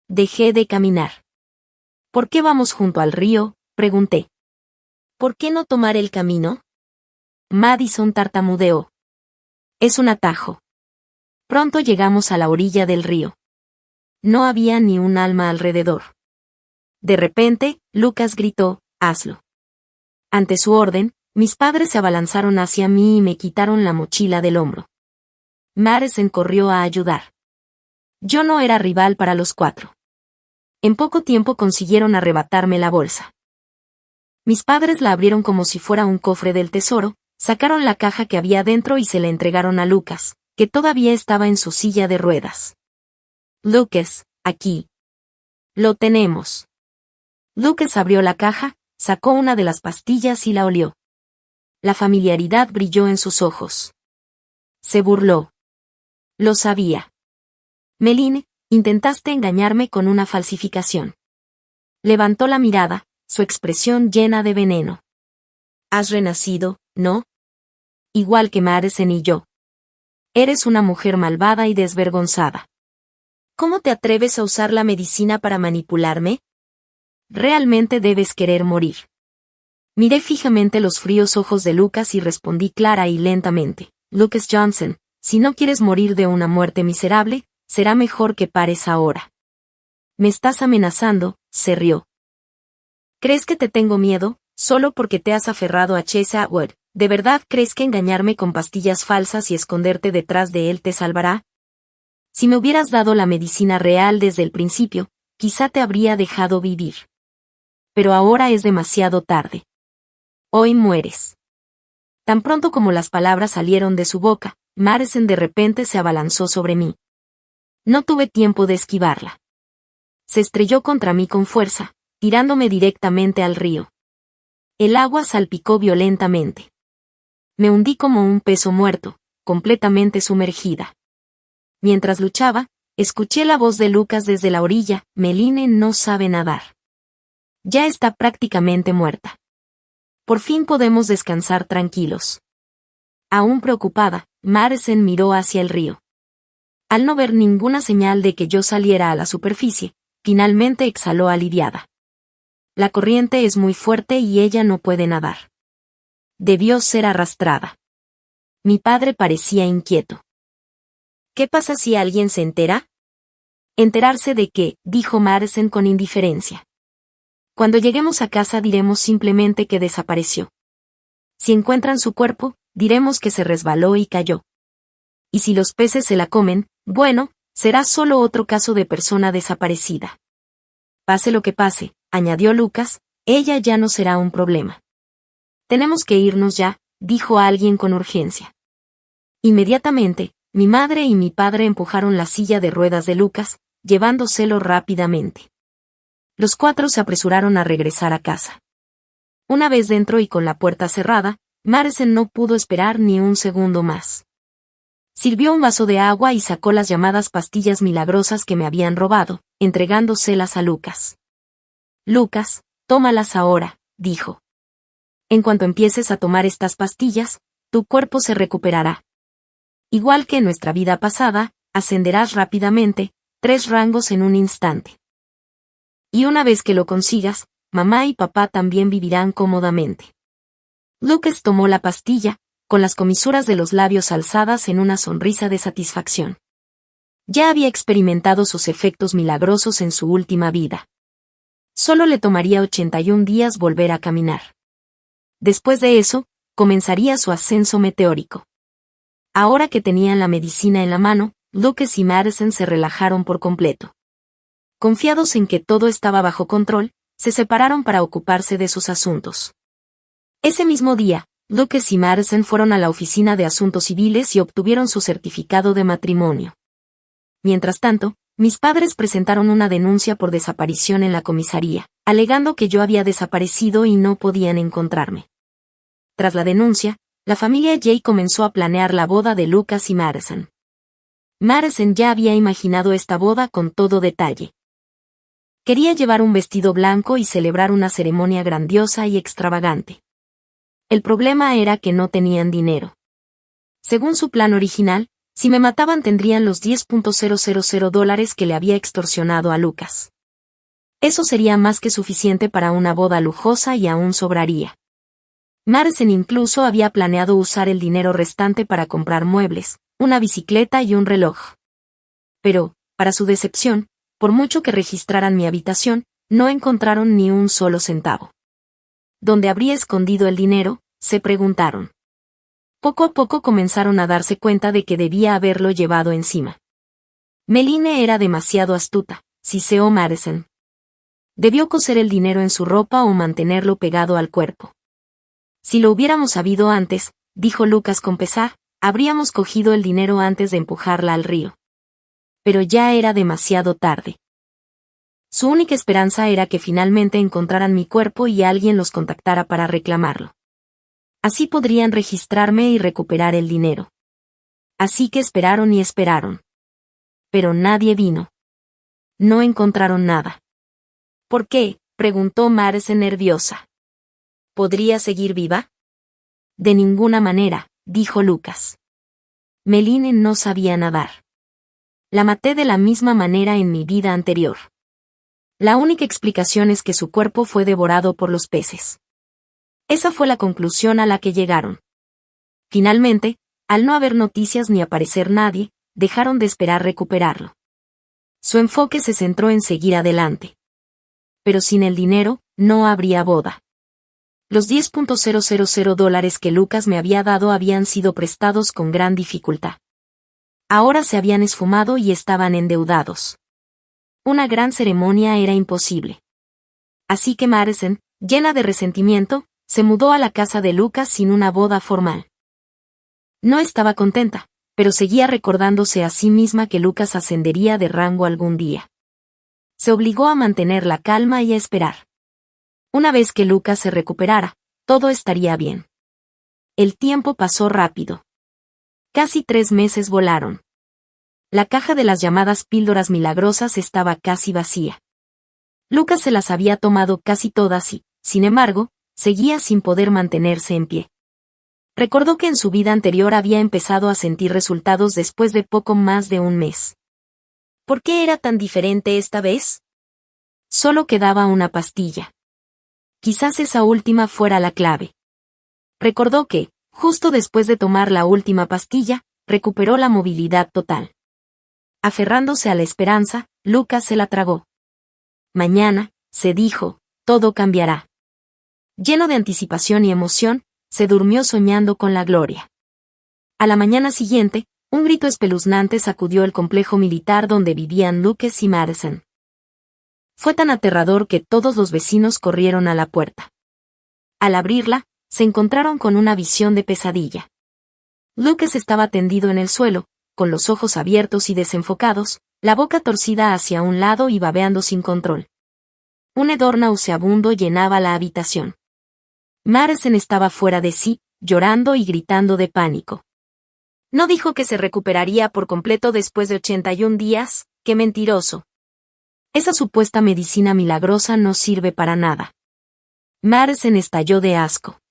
Dejé de caminar. ¿Por qué vamos junto al río?, pregunté. ¿Por qué no tomar el camino? Madison tartamudeó. Es un atajo. Pronto llegamos a la orilla del río. No había ni un alma alrededor. De repente, Lucas gritó, hazlo. Ante su orden, mis padres se abalanzaron hacia mí y me quitaron la mochila del hombro. Madison corrió a ayudar. Yo no era rival para los cuatro. En poco tiempo consiguieron arrebatarme la bolsa. Mis padres la abrieron como si fuera un cofre del tesoro, sacaron la caja que había dentro y se la entregaron a Lucas, que todavía estaba en su silla de ruedas. Lucas, aquí. Lo tenemos. Lucas abrió la caja, sacó una de las pastillas y la olió. La familiaridad brilló en sus ojos. Se burló. Lo sabía. Meline, intentaste engañarme con una falsificación. Levantó la mirada, su expresión llena de veneno. Has renacido, ¿no? Igual que Madison y yo. Eres una mujer malvada y desvergonzada. ¿Cómo te atreves a usar la medicina para manipularme? Realmente debes querer morir. Miré fijamente los fríos ojos de Lucas y respondí clara y lentamente. Lucas Johnson, si no quieres morir de una muerte miserable, será mejor que pares ahora. Me estás amenazando, se rió. ¿Crees que te tengo miedo, solo porque te has aferrado a Chesa Wood? ¿De verdad crees que engañarme con pastillas falsas y esconderte detrás de él te salvará? Si me hubieras dado la medicina real desde el principio, quizá te habría dejado vivir. Pero ahora es demasiado tarde. Hoy mueres. Tan pronto como las palabras salieron de su boca, Madison de repente se abalanzó sobre mí. No tuve tiempo de esquivarla. Se estrelló contra mí con fuerza, tirándome directamente al río. El agua salpicó violentamente. Me hundí como un peso muerto, completamente sumergida. Mientras luchaba, escuché la voz de Lucas desde la orilla, Meline no sabe nadar. Ya está prácticamente muerta. Por fin podemos descansar tranquilos. Aún preocupada, Madison miró hacia el río. Al no ver ninguna señal de que yo saliera a la superficie, finalmente exhaló aliviada. La corriente es muy fuerte y ella no puede nadar. Debió ser arrastrada. Mi padre parecía inquieto. ¿Qué pasa si alguien se entera? Enterarse de qué, dijo Madison con indiferencia. Cuando lleguemos a casa diremos simplemente que desapareció. Si encuentran su cuerpo, diremos que se resbaló y cayó. Y si los peces se la comen, bueno, será solo otro caso de persona desaparecida. Pase lo que pase, añadió Lucas, ella ya no será un problema. Tenemos que irnos ya, dijo alguien con urgencia. Inmediatamente, mi madre y mi padre empujaron la silla de ruedas de Lucas, llevándoselo rápidamente. Los cuatro se apresuraron a regresar a casa. Una vez dentro y con la puerta cerrada, Madison no pudo esperar ni un segundo más. Sirvió un vaso de agua y sacó las llamadas pastillas milagrosas que me habían robado, entregándoselas a Lucas. Lucas, tómalas ahora, dijo. En cuanto empieces a tomar estas pastillas, tu cuerpo se recuperará. Igual que en nuestra vida pasada, ascenderás rápidamente, 3 rangos en un instante. Y una vez que lo consigas, mamá y papá también vivirán cómodamente. Lucas tomó la pastilla, con las comisuras de los labios alzadas en una sonrisa de satisfacción. Ya había experimentado sus efectos milagrosos en su última vida. Solo le tomaría 81 días volver a caminar. Después de eso, comenzaría su ascenso meteórico. Ahora que tenían la medicina en la mano, Lucas y Madison se relajaron por completo. Confiados en que todo estaba bajo control, se separaron para ocuparse de sus asuntos. Ese mismo día, Lucas y Madison fueron a la oficina de asuntos civiles y obtuvieron su certificado de matrimonio. Mientras tanto, mis padres presentaron una denuncia por desaparición en la comisaría, alegando que yo había desaparecido y no podían encontrarme. Tras la denuncia, la familia Jay comenzó a planear la boda de Lucas y Madison. Madison ya había imaginado esta boda con todo detalle. Quería llevar un vestido blanco y celebrar una ceremonia grandiosa y extravagante. El problema era que no tenían dinero. Según su plan original, si me mataban tendrían los $10,000 que le había extorsionado a Lucas. Eso sería más que suficiente para una boda lujosa y aún sobraría. Madison incluso había planeado usar el dinero restante para comprar muebles, una bicicleta y un reloj. Pero, para su decepción, por mucho que registraran mi habitación, no encontraron ni un solo centavo. ¿Dónde habría escondido el dinero?, se preguntaron. Poco a poco comenzaron a darse cuenta de que debía haberlo llevado encima. Meline era demasiado astuta, siseó Madison. Debió coser el dinero en su ropa o mantenerlo pegado al cuerpo. Si lo hubiéramos sabido antes, dijo Lucas con pesar, habríamos cogido el dinero antes de empujarla al río. Pero ya era demasiado tarde. Su única esperanza era que finalmente encontraran mi cuerpo y alguien los contactara para reclamarlo. Así podrían registrarme y recuperar el dinero. Así que esperaron y esperaron. Pero nadie vino. No encontraron nada. ¿Por qué?, preguntó Madison nerviosa. ¿Podría seguir viva? De ninguna manera, dijo Lucas. Meline no sabía nadar. La maté de la misma manera en mi vida anterior. La única explicación es que su cuerpo fue devorado por los peces. Esa fue la conclusión a la que llegaron. Finalmente, al no haber noticias ni aparecer nadie, dejaron de esperar recuperarlo. Su enfoque se centró en seguir adelante. Pero sin el dinero, no habría boda. Los $10,000 que Lucas me había dado habían sido prestados con gran dificultad. Ahora se habían esfumado y estaban endeudados. Una gran ceremonia era imposible. Así que Madison, llena de resentimiento, se mudó a la casa de Lucas sin una boda formal. No estaba contenta, pero seguía recordándose a sí misma que Lucas ascendería de rango algún día. Se obligó a mantener la calma y a esperar. Una vez que Lucas se recuperara, todo estaría bien. El tiempo pasó rápido. Casi 3 meses volaron. La caja de las llamadas píldoras milagrosas estaba casi vacía. Lucas se las había tomado casi todas y, sin embargo, seguía sin poder mantenerse en pie. Recordó que en su vida anterior había empezado a sentir resultados después de poco más de un mes. ¿Por qué era tan diferente esta vez? Solo quedaba una pastilla. Quizás esa última fuera la clave. Recordó que, justo después de tomar la última pastilla, recuperó la movilidad total. Aferrándose a la esperanza, Lucas se la tragó. Mañana, se dijo, todo cambiará. Lleno de anticipación y emoción, se durmió soñando con la gloria. A la mañana siguiente, un grito espeluznante sacudió el complejo militar donde vivían Lucas y Madison. Fue tan aterrador que todos los vecinos corrieron a la puerta. Al abrirla, se encontraron con una visión de pesadilla. Lucas estaba tendido en el suelo, con los ojos abiertos y desenfocados, la boca torcida hacia un lado y babeando sin control. Un hedor nauseabundo llenaba la habitación. Madison estaba fuera de sí, llorando y gritando de pánico. ¿No dijo que se recuperaría por completo después de 81 días? ¡Qué mentiroso! Esa supuesta medicina milagrosa no sirve para nada. Madison estalló de asco.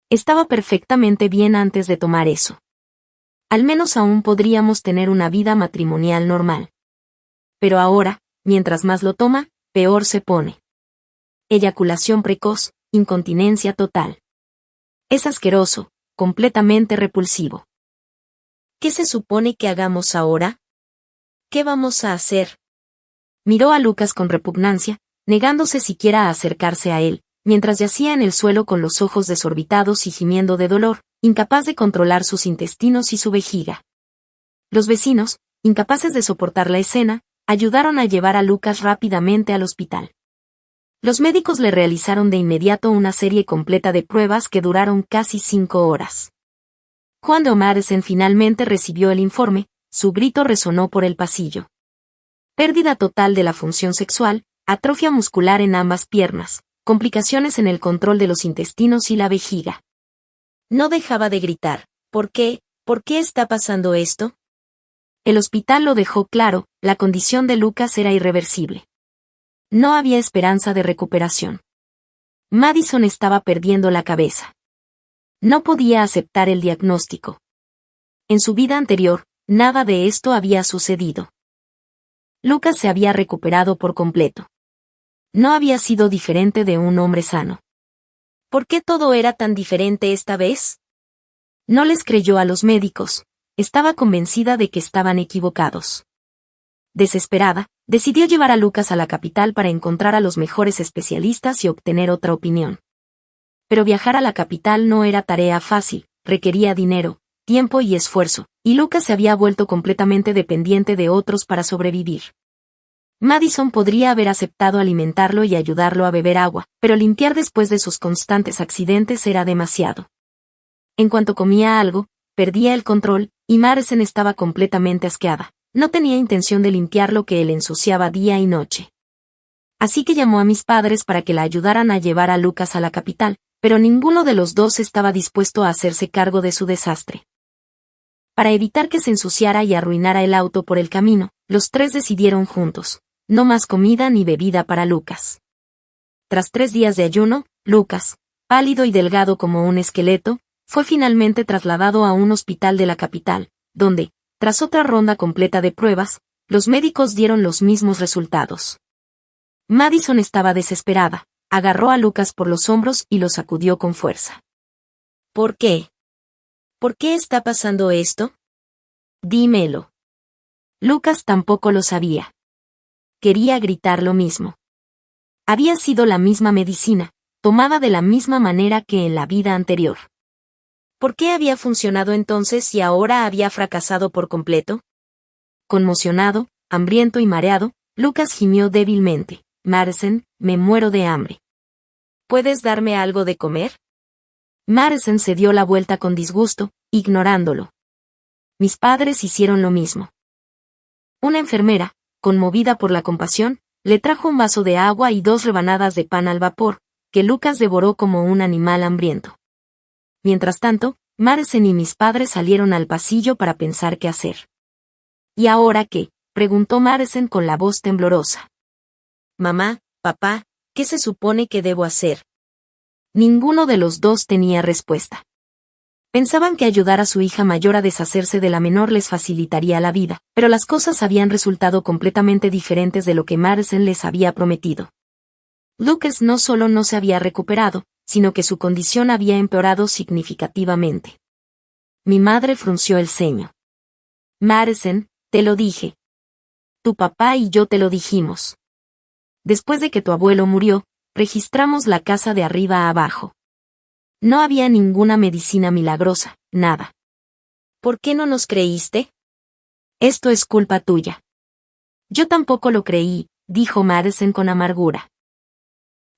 Estaba perfectamente bien antes de tomar eso. Al menos aún podríamos tener una vida matrimonial normal. Pero ahora, mientras más lo toma, peor se pone. Eyaculación precoz, incontinencia total. Es asqueroso, completamente repulsivo. ¿Qué se supone que hagamos ahora? ¿Qué vamos a hacer? Miró a Lucas con repugnancia, negándose siquiera a acercarse a él, mientras yacía en el suelo con los ojos desorbitados y gimiendo de dolor, incapaz de controlar sus intestinos y su vejiga. Los vecinos, incapaces de soportar la escena, ayudaron a llevar a Lucas rápidamente al hospital. Los médicos le realizaron de inmediato una serie completa de pruebas que duraron casi 5 horas. Cuando Madison finalmente recibió el informe, su grito resonó por el pasillo. Pérdida total de la función sexual, atrofia muscular en ambas piernas, complicaciones en el control de los intestinos y la vejiga. No dejaba de gritar. ¿Por qué? ¿Por qué está pasando esto? El hospital lo dejó claro, la condición de Lucas era irreversible. No había esperanza de recuperación. Madison estaba perdiendo la cabeza. No podía aceptar el diagnóstico. En su vida anterior, nada de esto había sucedido. Lucas se había recuperado por completo. No había sido diferente de un hombre sano. ¿Por qué todo era tan diferente esta vez? No les creyó a los médicos. Estaba convencida de que estaban equivocados. Desesperada, decidió llevar a Lucas a la capital para encontrar a los mejores especialistas y obtener otra opinión. Pero viajar a la capital no era tarea fácil, requería dinero, tiempo y esfuerzo, y Lucas se había vuelto completamente dependiente de otros para sobrevivir. Madison podría haber aceptado alimentarlo y ayudarlo a beber agua, pero limpiar después de sus constantes accidentes era demasiado. En cuanto comía algo, perdía el control, y Madison estaba completamente asqueada. No tenía intención de limpiar lo que él ensuciaba día y noche. Así que llamó a mis padres para que la ayudaran a llevar a Lucas a la capital, pero ninguno de los dos estaba dispuesto a hacerse cargo de su desastre. Para evitar que se ensuciara y arruinara el auto por el camino, los tres decidieron juntos: no más comida ni bebida para Lucas. Tras 3 días de ayuno, Lucas, pálido y delgado como un esqueleto, fue finalmente trasladado a un hospital de la capital, donde, tras otra ronda completa de pruebas, los médicos dieron los mismos resultados. Madison estaba desesperada, agarró a Lucas por los hombros y lo sacudió con fuerza. ¿Por qué? ¿Por qué está pasando esto? Dímelo. Lucas tampoco lo sabía. Quería gritar lo mismo. Había sido la misma medicina, tomada de la misma manera que en la vida anterior. ¿Por qué había funcionado entonces y ahora había fracasado por completo? Conmocionado, hambriento y mareado, Lucas gimió débilmente: Madison, me muero de hambre. ¿Puedes darme algo de comer? Madison se dio la vuelta con disgusto, ignorándolo. Mis padres hicieron lo mismo. Una enfermera, conmovida por la compasión, le trajo un vaso de agua y 2 rebanadas de pan al vapor, que Lucas devoró como un animal hambriento. Mientras tanto, Madison y mis padres salieron al pasillo para pensar qué hacer. ¿Y ahora qué?, preguntó Madison con la voz temblorosa. Mamá, papá, ¿qué se supone que debo hacer? Ninguno de los dos tenía respuesta. Pensaban que ayudar a su hija mayor a deshacerse de la menor les facilitaría la vida, pero las cosas habían resultado completamente diferentes de lo que Madison les había prometido. Lucas no solo no se había recuperado, sino que su condición había empeorado significativamente. Mi madre frunció el ceño. Madison, te lo dije. Tu papá y yo te lo dijimos. Después de que tu abuelo murió, registramos la casa de arriba a abajo. No había ninguna medicina milagrosa, nada. ¿Por qué no nos creíste? Esto es culpa tuya. Yo tampoco lo creí, dijo Madison con amargura.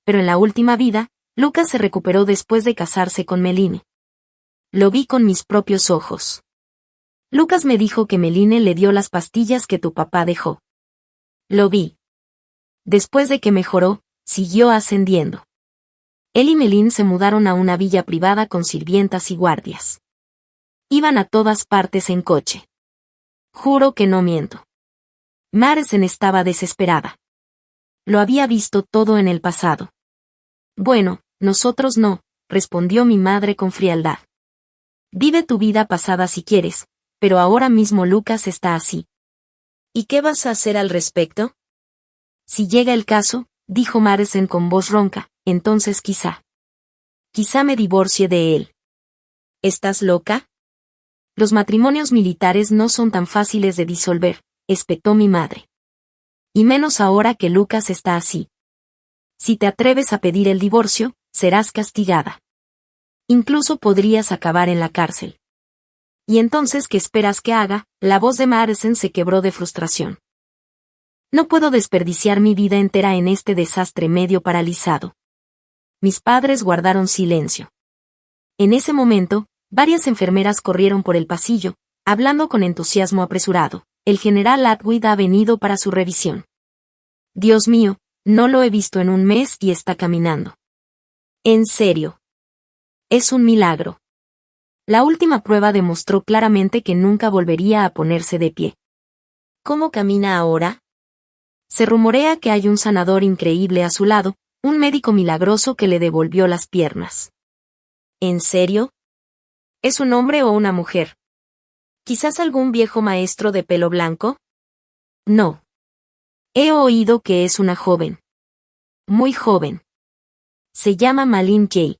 Pero en la última vida, Lucas se recuperó después de casarse con Meline. Lo vi con mis propios ojos. Lucas me dijo que Meline le dio las pastillas que tu papá dejó. Lo vi. Después de que mejoró, siguió ascendiendo. Él y Meline se mudaron a una villa privada con sirvientas y guardias. Iban a todas partes en coche. Juro que no miento. Madison estaba desesperada. Lo había visto todo en el pasado. Bueno, nosotros no, respondió mi madre con frialdad. Vive tu vida pasada si quieres, pero ahora mismo Lucas está así. ¿Y qué vas a hacer al respecto? Si llega el caso, dijo Madison con voz ronca, entonces quizá me divorcie de él. ¿Estás loca? Los matrimonios militares no son tan fáciles de disolver, espetó mi madre. Y menos ahora que Lucas está así. Si te atreves a pedir el divorcio, serás castigada. Incluso podrías acabar en la cárcel. ¿Y entonces qué esperas que haga? La voz de Madison se quebró de frustración. No puedo desperdiciar mi vida entera en este desastre medio paralizado. Mis padres guardaron silencio. En ese momento, varias enfermeras corrieron por el pasillo, hablando con entusiasmo apresurado. El general Atwood ha venido para su revisión. Dios mío, no lo he visto en un mes y está caminando. En serio. Es un milagro. La última prueba demostró claramente que nunca volvería a ponerse de pie. ¿Cómo camina ahora? Se rumorea que hay un sanador increíble a su lado, un médico milagroso que le devolvió las piernas. ¿En serio? ¿Es un hombre o una mujer? ¿Quizás algún viejo maestro de pelo blanco? No. He oído que es una joven. Muy joven. Se llama Malin Jay.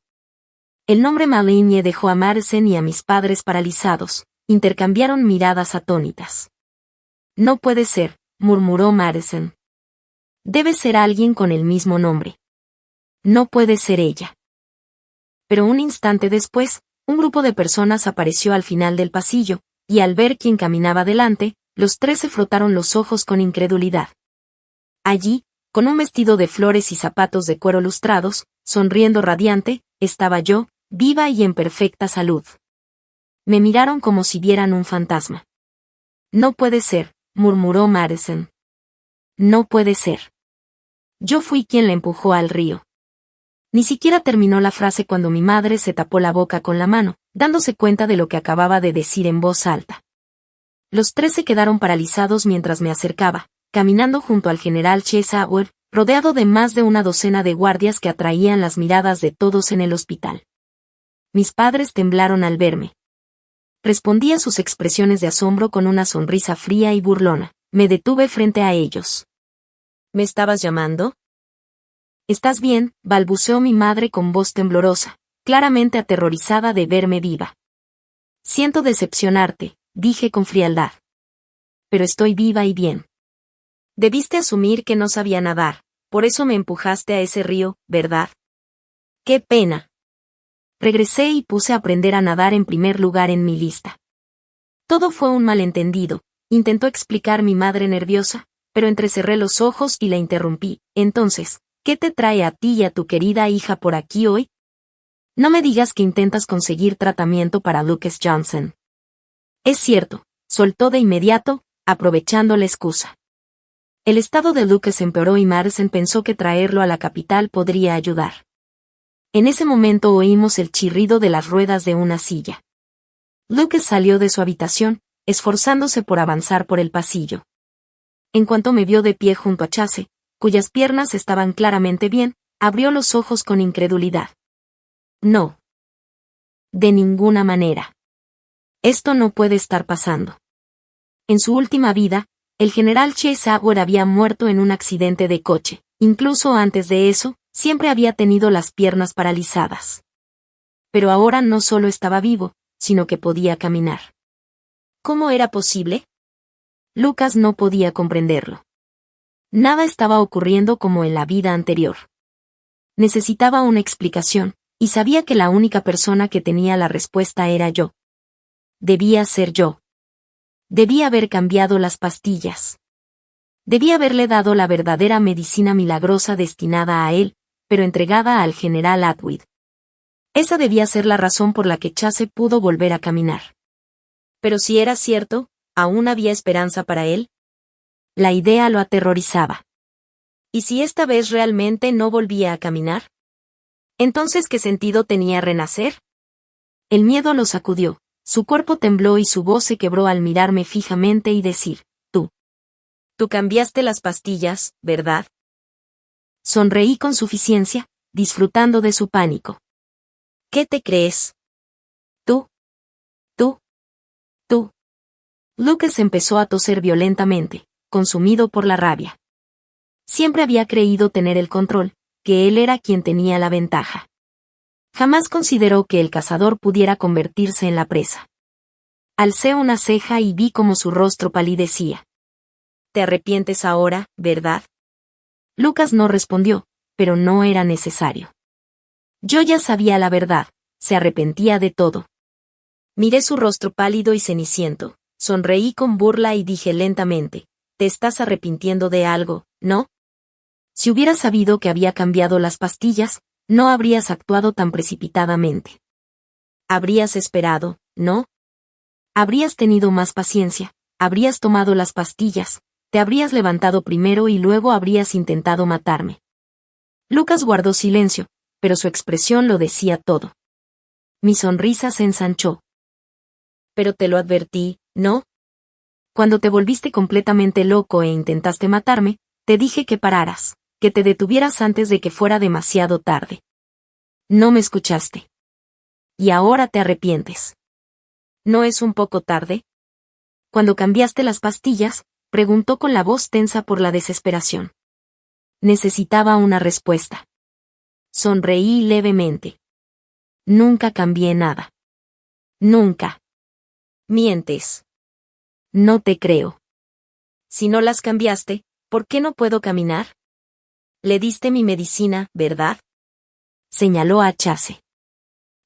El nombre Maligne dejó a Madison y a mis padres paralizados, intercambiaron miradas atónitas. No puede ser, murmuró Madison. Debe ser alguien con el mismo nombre. No puede ser ella. Pero un instante después, un grupo de personas apareció al final del pasillo, y al ver quién caminaba delante, los tres se frotaron los ojos con incredulidad. Allí, con un vestido de flores y zapatos de cuero lustrados, sonriendo radiante, estaba yo, viva y en perfecta salud. Me miraron como si vieran un fantasma. No puede ser, murmuró Madison. No puede ser. Yo fui quien la empujó al río. Ni siquiera terminó la frase cuando mi madre se tapó la boca con la mano, dándose cuenta de lo que acababa de decir en voz alta. Los tres se quedaron paralizados mientras me acercaba, caminando junto al general Cheshire, rodeado de más de una docena de guardias que atraían las miradas de todos en el hospital. Mis padres temblaron al verme. Respondí a sus expresiones de asombro con una sonrisa fría y burlona. Me detuve frente a ellos. ¿Me estabas llamando? ¿Estás bien?, balbuceó mi madre con voz temblorosa, claramente aterrorizada de verme viva. Siento decepcionarte, dije con frialdad. Pero estoy viva y bien. Debiste asumir que no sabía nadar, por eso me empujaste a ese río, ¿verdad? ¡Qué pena! Regresé y puse a aprender a nadar en primer lugar en mi lista. Todo fue un malentendido, intentó explicar mi madre nerviosa, pero entrecerré los ojos y la interrumpí. Entonces, ¿qué te trae a ti y a tu querida hija por aquí hoy? No me digas que intentas conseguir tratamiento para Lucas Johnson. Es cierto, soltó de inmediato, aprovechando la excusa. El estado de Lucas empeoró y Madison pensó que traerlo a la capital podría ayudar. En ese momento oímos el chirrido de las ruedas de una silla. Lucas salió de su habitación, esforzándose por avanzar por el pasillo. En cuanto me vio de pie junto a Chase, cuyas piernas estaban claramente bien, abrió los ojos con incredulidad. No. De ninguna manera. Esto no puede estar pasando. En su última vida, el general Cheshire había muerto en un accidente de coche. Incluso antes de eso, siempre había tenido las piernas paralizadas. Pero ahora no solo estaba vivo, sino que podía caminar. ¿Cómo era posible? Lucas no podía comprenderlo. Nada estaba ocurriendo como en la vida anterior. Necesitaba una explicación, y sabía que la única persona que tenía la respuesta era yo. Debía ser yo. Debía haber cambiado las pastillas. Debía haberle dado la verdadera medicina milagrosa destinada a él, pero entregada al general Atwood. Esa debía ser la razón por la que Chase pudo volver a caminar. Pero si era cierto, ¿aún había esperanza para él? La idea lo aterrorizaba. ¿Y si esta vez realmente no volvía a caminar? ¿Entonces qué sentido tenía renacer? El miedo lo sacudió, su cuerpo tembló y su voz se quebró al mirarme fijamente y decir, Tú cambiaste las pastillas, ¿verdad? Sonreí con suficiencia, disfrutando de su pánico. ¿Qué te crees? Tú. Lucas empezó a toser violentamente, consumido por la rabia. Siempre había creído tener el control, que él era quien tenía la ventaja. Jamás consideró que el cazador pudiera convertirse en la presa. Alcé una ceja y vi cómo su rostro palidecía. ¿Te arrepientes ahora, verdad? Lucas no respondió, pero no era necesario. Yo ya sabía la verdad, se arrepentía de todo. Miré su rostro pálido y ceniciento, sonreí con burla y dije lentamente, «Te estás arrepintiendo de algo, ¿no? Si hubieras sabido que había cambiado las pastillas, no habrías actuado tan precipitadamente. Habrías esperado, ¿no? Habrías tenido más paciencia, habrías tomado las pastillas, te habrías levantado primero y luego habrías intentado matarme». Lucas guardó silencio, pero su expresión lo decía todo. Mi sonrisa se ensanchó. «Pero te lo advertí, ¿no? Cuando te volviste completamente loco e intentaste matarme, te dije que pararas, que te detuvieras antes de que fuera demasiado tarde. No me escuchaste. Y ahora te arrepientes. ¿No es un poco tarde?» Cuando cambiaste las pastillas, preguntó con la voz tensa por la desesperación. Necesitaba una respuesta. Sonreí levemente. Nunca cambié nada. Nunca. Mientes. No te creo. Si no las cambiaste, ¿por qué no puedo caminar? Le diste mi medicina, ¿verdad? Señaló a Chase.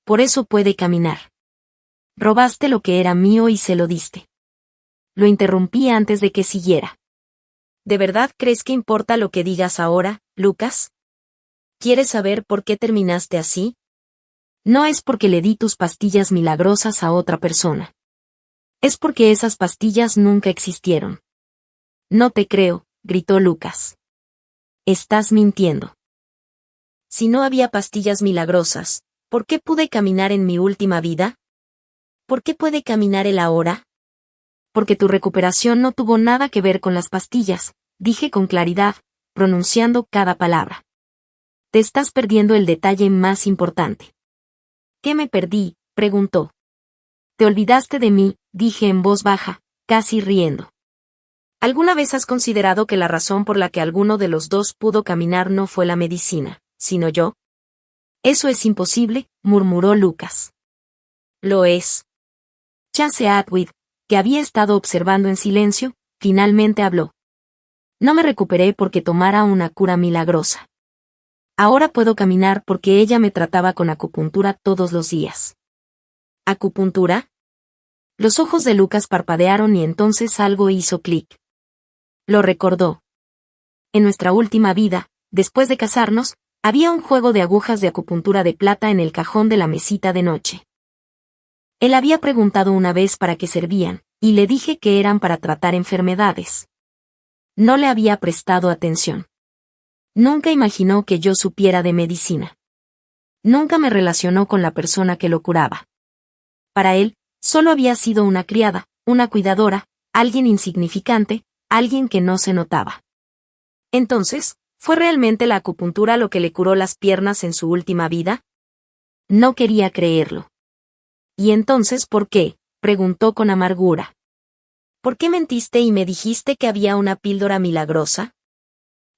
Por eso puede caminar. Robaste lo que era mío y se lo diste. Lo interrumpí antes de que siguiera. ¿De verdad crees que importa lo que digas ahora, Lucas? ¿Quieres saber por qué terminaste así? No es porque le di tus pastillas milagrosas a otra persona. Es porque esas pastillas nunca existieron. No te creo, gritó Lucas. Estás mintiendo. Si no había pastillas milagrosas, ¿por qué pude caminar en mi última vida? ¿Por qué puede caminar él ahora? Porque tu recuperación no tuvo nada que ver con las pastillas, dije con claridad, pronunciando cada palabra. Te estás perdiendo el detalle más importante. ¿Qué me perdí?, preguntó. Te olvidaste de mí, dije en voz baja, casi riendo. ¿Alguna vez has considerado que la razón por la que alguno de los dos pudo caminar no fue la medicina, sino yo? Eso es imposible, murmuró Lucas. Lo es. Chase Atwood, que había estado observando en silencio, finalmente habló. No me recuperé porque tomara una cura milagrosa. Ahora puedo caminar porque ella me trataba con acupuntura todos los días. ¿Acupuntura? Los ojos de Lucas parpadearon y entonces algo hizo clic. Lo recordó. En nuestra última vida, después de casarnos, había un juego de agujas de acupuntura de plata en el cajón de la mesita de noche. Él había preguntado una vez para qué servían, y le dije que eran para tratar enfermedades. No le había prestado atención. Nunca imaginó que yo supiera de medicina. Nunca me relacionó con la persona que lo curaba. Para él, solo había sido una criada, una cuidadora, alguien insignificante, alguien que no se notaba. Entonces, ¿fue realmente la acupuntura lo que le curó las piernas en su última vida? No quería creerlo. ¿Y entonces por qué?, preguntó con amargura. ¿Por qué mentiste y me dijiste que había una píldora milagrosa?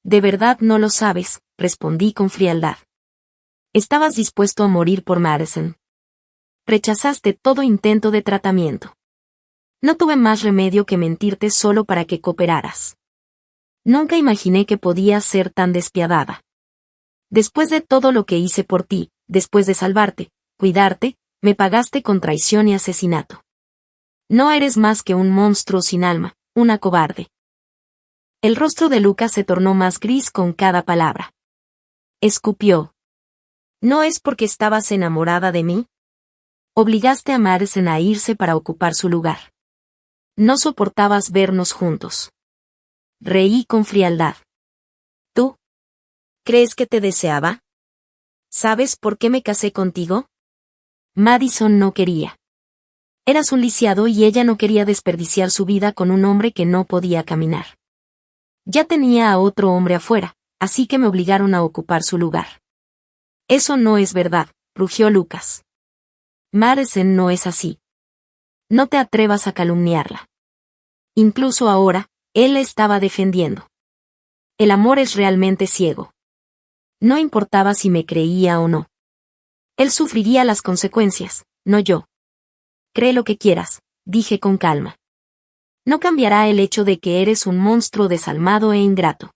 De verdad no lo sabes, respondí con frialdad. Estabas dispuesto a morir por Madison. Rechazaste todo intento de tratamiento. No tuve más remedio que mentirte solo para que cooperaras. Nunca imaginé que podías ser tan despiadada. Después de todo lo que hice por ti, después de salvarte, cuidarte, me pagaste con traición y asesinato. No eres más que un monstruo sin alma, una cobarde. El rostro de Lucas se tornó más gris con cada palabra. Escupió. ¿No es porque estabas enamorada de mí? Obligaste a Madison a irse para ocupar su lugar. No soportabas vernos juntos. Reí con frialdad. ¿Tú? ¿Crees que te deseaba? ¿Sabes por qué me casé contigo? Madison no quería. Eras un lisiado y ella no quería desperdiciar su vida con un hombre que no podía caminar. Ya tenía a otro hombre afuera, así que me obligaron a ocupar su lugar. Eso no es verdad, rugió Lucas. Madison no es así. No te atrevas a calumniarla. Incluso ahora, él la estaba defendiendo. El amor es realmente ciego. No importaba si me creía o no. Él sufriría las consecuencias, no yo. Cree lo que quieras, dije con calma. No cambiará el hecho de que eres un monstruo desalmado e ingrato.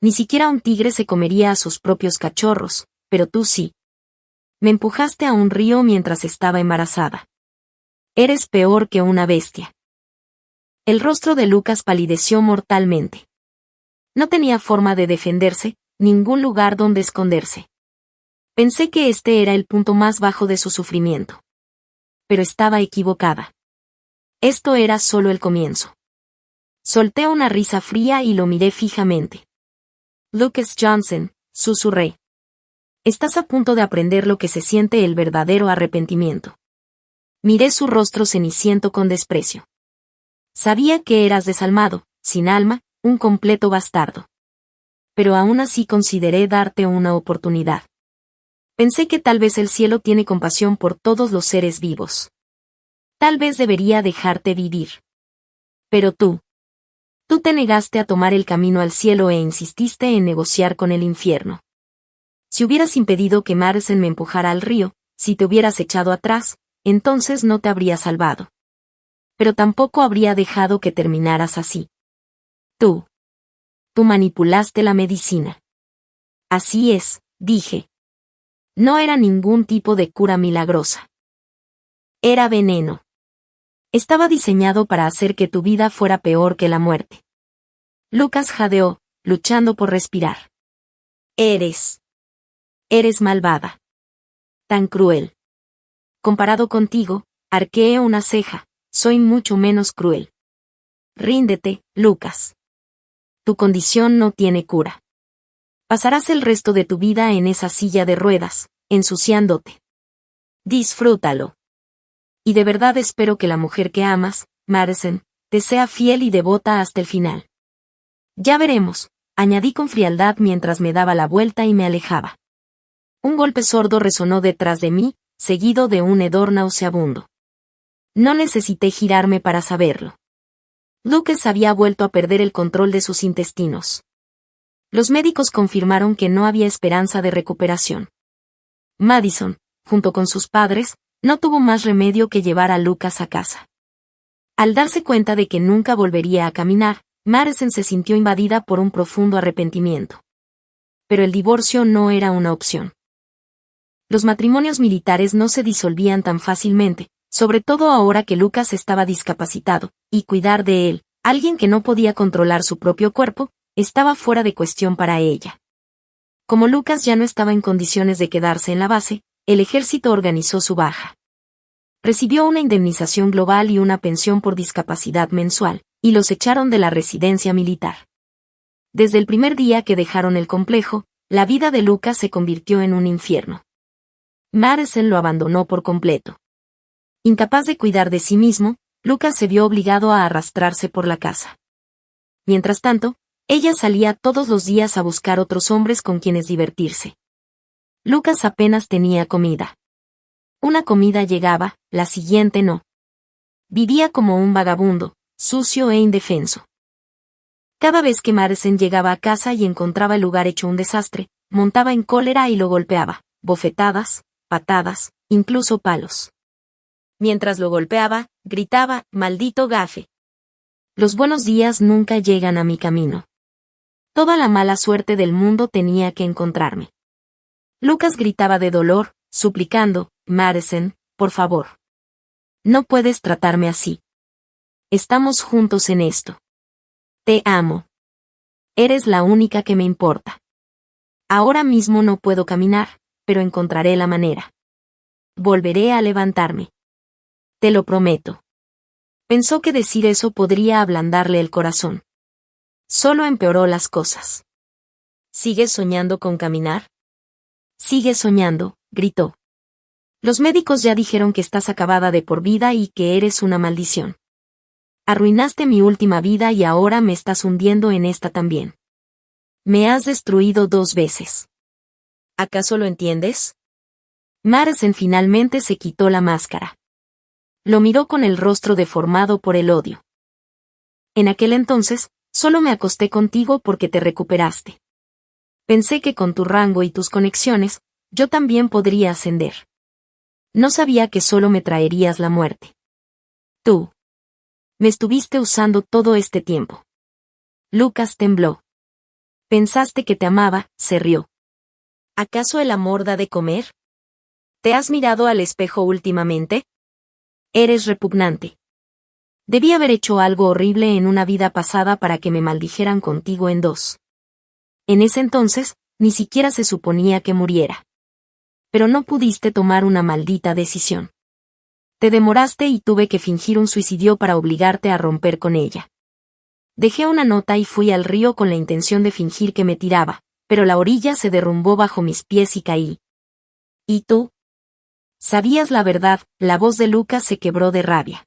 Ni siquiera un tigre se comería a sus propios cachorros, pero tú sí. Me empujaste a un río mientras estaba embarazada. Eres peor que una bestia. El rostro de Lucas palideció mortalmente. No tenía forma de defenderse, ningún lugar donde esconderse. Pensé que este era el punto más bajo de su sufrimiento. Pero estaba equivocada. Esto era solo el comienzo. Solté una risa fría y lo miré fijamente. Lucas Johnson, susurré. Estás a punto de aprender lo que se siente el verdadero arrepentimiento. Miré su rostro ceniciento con desprecio. Sabía que eras desalmado, sin alma, un completo bastardo. Pero aún así consideré darte una oportunidad. Pensé que tal vez el cielo tiene compasión por todos los seres vivos. Tal vez debería dejarte vivir. Pero tú te negaste a tomar el camino al cielo e insististe en negociar con el infierno. Si hubieras impedido que Madison me empujara al río, si te hubieras echado atrás, entonces no te habría salvado. Pero tampoco habría dejado que terminaras así. Tú manipulaste la medicina. Así es, dije. No era ningún tipo de cura milagrosa. Era veneno. Estaba diseñado para hacer que tu vida fuera peor que la muerte. Lucas jadeó, luchando por respirar. Eres malvada. Tan cruel. Comparado contigo, arqueé una ceja, soy mucho menos cruel. Ríndete, Lucas. Tu condición no tiene cura. Pasarás el resto de tu vida en esa silla de ruedas, ensuciándote. Disfrútalo. Y de verdad espero que la mujer que amas, Madison, te sea fiel y devota hasta el final. Ya veremos, añadí con frialdad mientras me daba la vuelta y me alejaba. Un golpe sordo resonó detrás de mí, seguido de un hedor nauseabundo. No necesité girarme para saberlo. Lucas había vuelto a perder el control de sus intestinos. Los médicos confirmaron que no había esperanza de recuperación. Madison, junto con sus padres, no tuvo más remedio que llevar a Lucas a casa. Al darse cuenta de que nunca volvería a caminar, Madison se sintió invadida por un profundo arrepentimiento. Pero el divorcio no era una opción. Los matrimonios militares no se disolvían tan fácilmente, sobre todo ahora que Lucas estaba discapacitado, y cuidar de él, alguien que no podía controlar su propio cuerpo, estaba fuera de cuestión para ella. Como Lucas ya no estaba en condiciones de quedarse en la base, el ejército organizó su baja. Recibió una indemnización global y una pensión por discapacidad mensual, y los echaron de la residencia militar. Desde el primer día que dejaron el complejo, la vida de Lucas se convirtió en un infierno. Madison lo abandonó por completo. Incapaz de cuidar de sí mismo, Lucas se vio obligado a arrastrarse por la casa. Mientras tanto, ella salía todos los días a buscar otros hombres con quienes divertirse. Lucas apenas tenía comida. Una comida llegaba, la siguiente no. Vivía como un vagabundo, sucio e indefenso. Cada vez que Madison llegaba a casa y encontraba el lugar hecho un desastre, montaba en cólera y lo golpeaba, bofetadas, patadas, incluso palos. Mientras lo golpeaba, gritaba, «¡Maldito gafe! Los buenos días nunca llegan a mi camino. Toda la mala suerte del mundo tenía que encontrarme». Lucas gritaba de dolor, suplicando, «Madison, por favor. No puedes tratarme así. Estamos juntos en esto. Te amo. Eres la única que me importa. Ahora mismo no puedo caminar, pero encontraré la manera. Volveré a levantarme. Te lo prometo». Pensó que decir eso podría ablandarle el corazón. Solo empeoró las cosas. ¿Sigues soñando con caminar? «Sigue soñando», gritó. «Los médicos ya dijeron que estás acabada de por vida y que eres una maldición. Arruinaste mi última vida y ahora me estás hundiendo en esta también. Me has destruido 2 veces. ¿Acaso lo entiendes?» Madison finalmente se quitó la máscara. Lo miró con el rostro deformado por el odio. «En aquel entonces, solo me acosté contigo porque te recuperaste. Pensé que con tu rango y tus conexiones, yo también podría ascender. No sabía que solo me traerías la muerte. Tú me estuviste usando todo este tiempo». Lucas tembló. «¿Pensaste que te amaba?», se rió. «¿Acaso el amor da de comer? ¿Te has mirado al espejo últimamente? Eres repugnante. Debí haber hecho algo horrible en una vida pasada para que me maldijeran contigo en dos. En ese entonces, ni siquiera se suponía que muriera. Pero no pudiste tomar una maldita decisión. Te demoraste y tuve que fingir un suicidio para obligarte a romper con ella. Dejé una nota y fui al río con la intención de fingir que me tiraba, pero la orilla se derrumbó bajo mis pies y caí. ¿Y tú? Sabías la verdad, la voz de Lucas se quebró de rabia.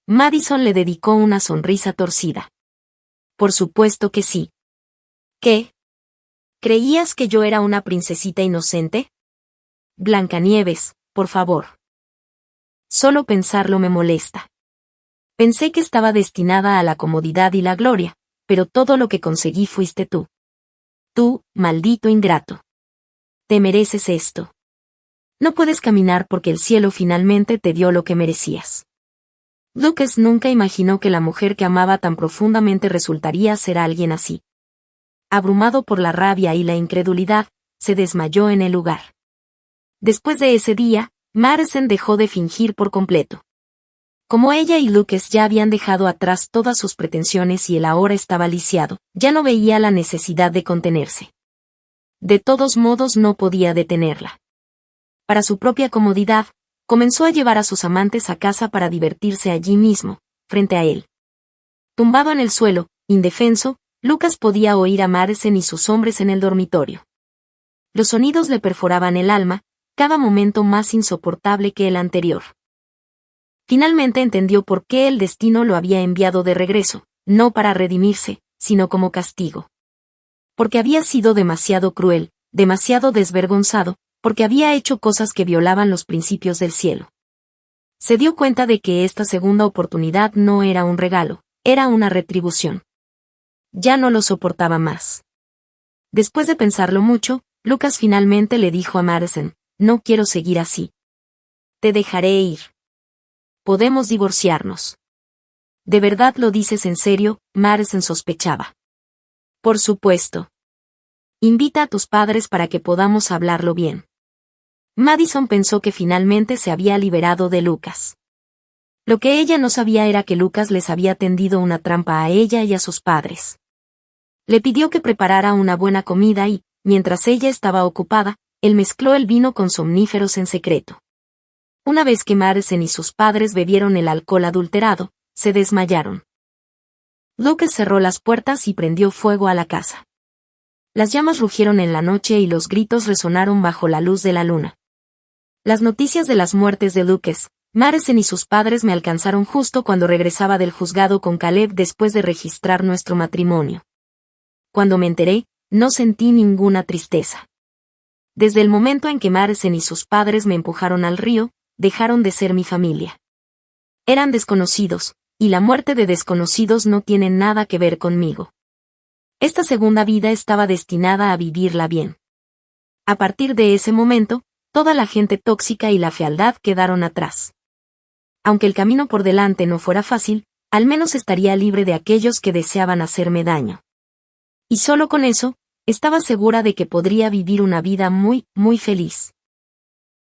Madison le dedicó una sonrisa torcida. Por supuesto que sí. ¿Qué? ¿Creías que yo era una princesita inocente? Blancanieves, por favor. Solo pensarlo me molesta. Pensé que estaba destinada a la comodidad y la gloria, pero todo lo que conseguí fuiste tú. Tú, maldito ingrato. Te mereces esto. No puedes caminar porque el cielo finalmente te dio lo que merecías. Lucas nunca imaginó que la mujer que amaba tan profundamente resultaría ser alguien así. Abrumado por la rabia y la incredulidad, se desmayó en el lugar. Después de ese día, Madison dejó de fingir por completo. Como ella y Lucas ya habían dejado atrás todas sus pretensiones y él ahora estaba lisiado, ya no veía la necesidad de contenerse. De todos modos no podía detenerla. Para su propia comodidad, comenzó a llevar a sus amantes a casa para divertirse allí mismo, frente a él. Tumbado en el suelo, indefenso, Lucas podía oír a Madison y sus hombres en el dormitorio. Los sonidos le perforaban el alma, cada momento más insoportable que el anterior. Finalmente entendió por qué el destino lo había enviado de regreso, no para redimirse, sino como castigo. Porque había sido demasiado cruel, demasiado desvergonzado, porque había hecho cosas que violaban los principios del cielo. Se dio cuenta de que esta segunda oportunidad no era un regalo, era una retribución. Ya no lo soportaba más. Después de pensarlo mucho, Lucas finalmente le dijo a Madison, no quiero seguir así. Te dejaré ir. Podemos divorciarnos. ¿De verdad lo dices en serio? Madison sospechaba. Por supuesto. Invita a tus padres para que podamos hablarlo bien. Madison pensó que finalmente se había liberado de Lucas. Lo que ella no sabía era que Lucas les había tendido una trampa a ella y a sus padres. Le pidió que preparara una buena comida y, mientras ella estaba ocupada, él mezcló el vino con somníferos en secreto. Una vez que Madison y sus padres bebieron el alcohol adulterado, se desmayaron. Lucas cerró las puertas y prendió fuego a la casa. Las llamas rugieron en la noche y los gritos resonaron bajo la luz de la luna. Las noticias de las muertes de Lucas, Madison y sus padres me alcanzaron justo cuando regresaba del juzgado con Caleb después de registrar nuestro matrimonio. Cuando me enteré, no sentí ninguna tristeza. Desde el momento en que Madison y sus padres me empujaron al río, dejaron de ser mi familia. Eran desconocidos, y la muerte de desconocidos no tiene nada que ver conmigo. Esta segunda vida estaba destinada a vivirla bien. A partir de ese momento, toda la gente tóxica y la fealdad quedaron atrás. Aunque el camino por delante no fuera fácil, al menos estaría libre de aquellos que deseaban hacerme daño. Y solo con eso, estaba segura de que podría vivir una vida muy, muy feliz.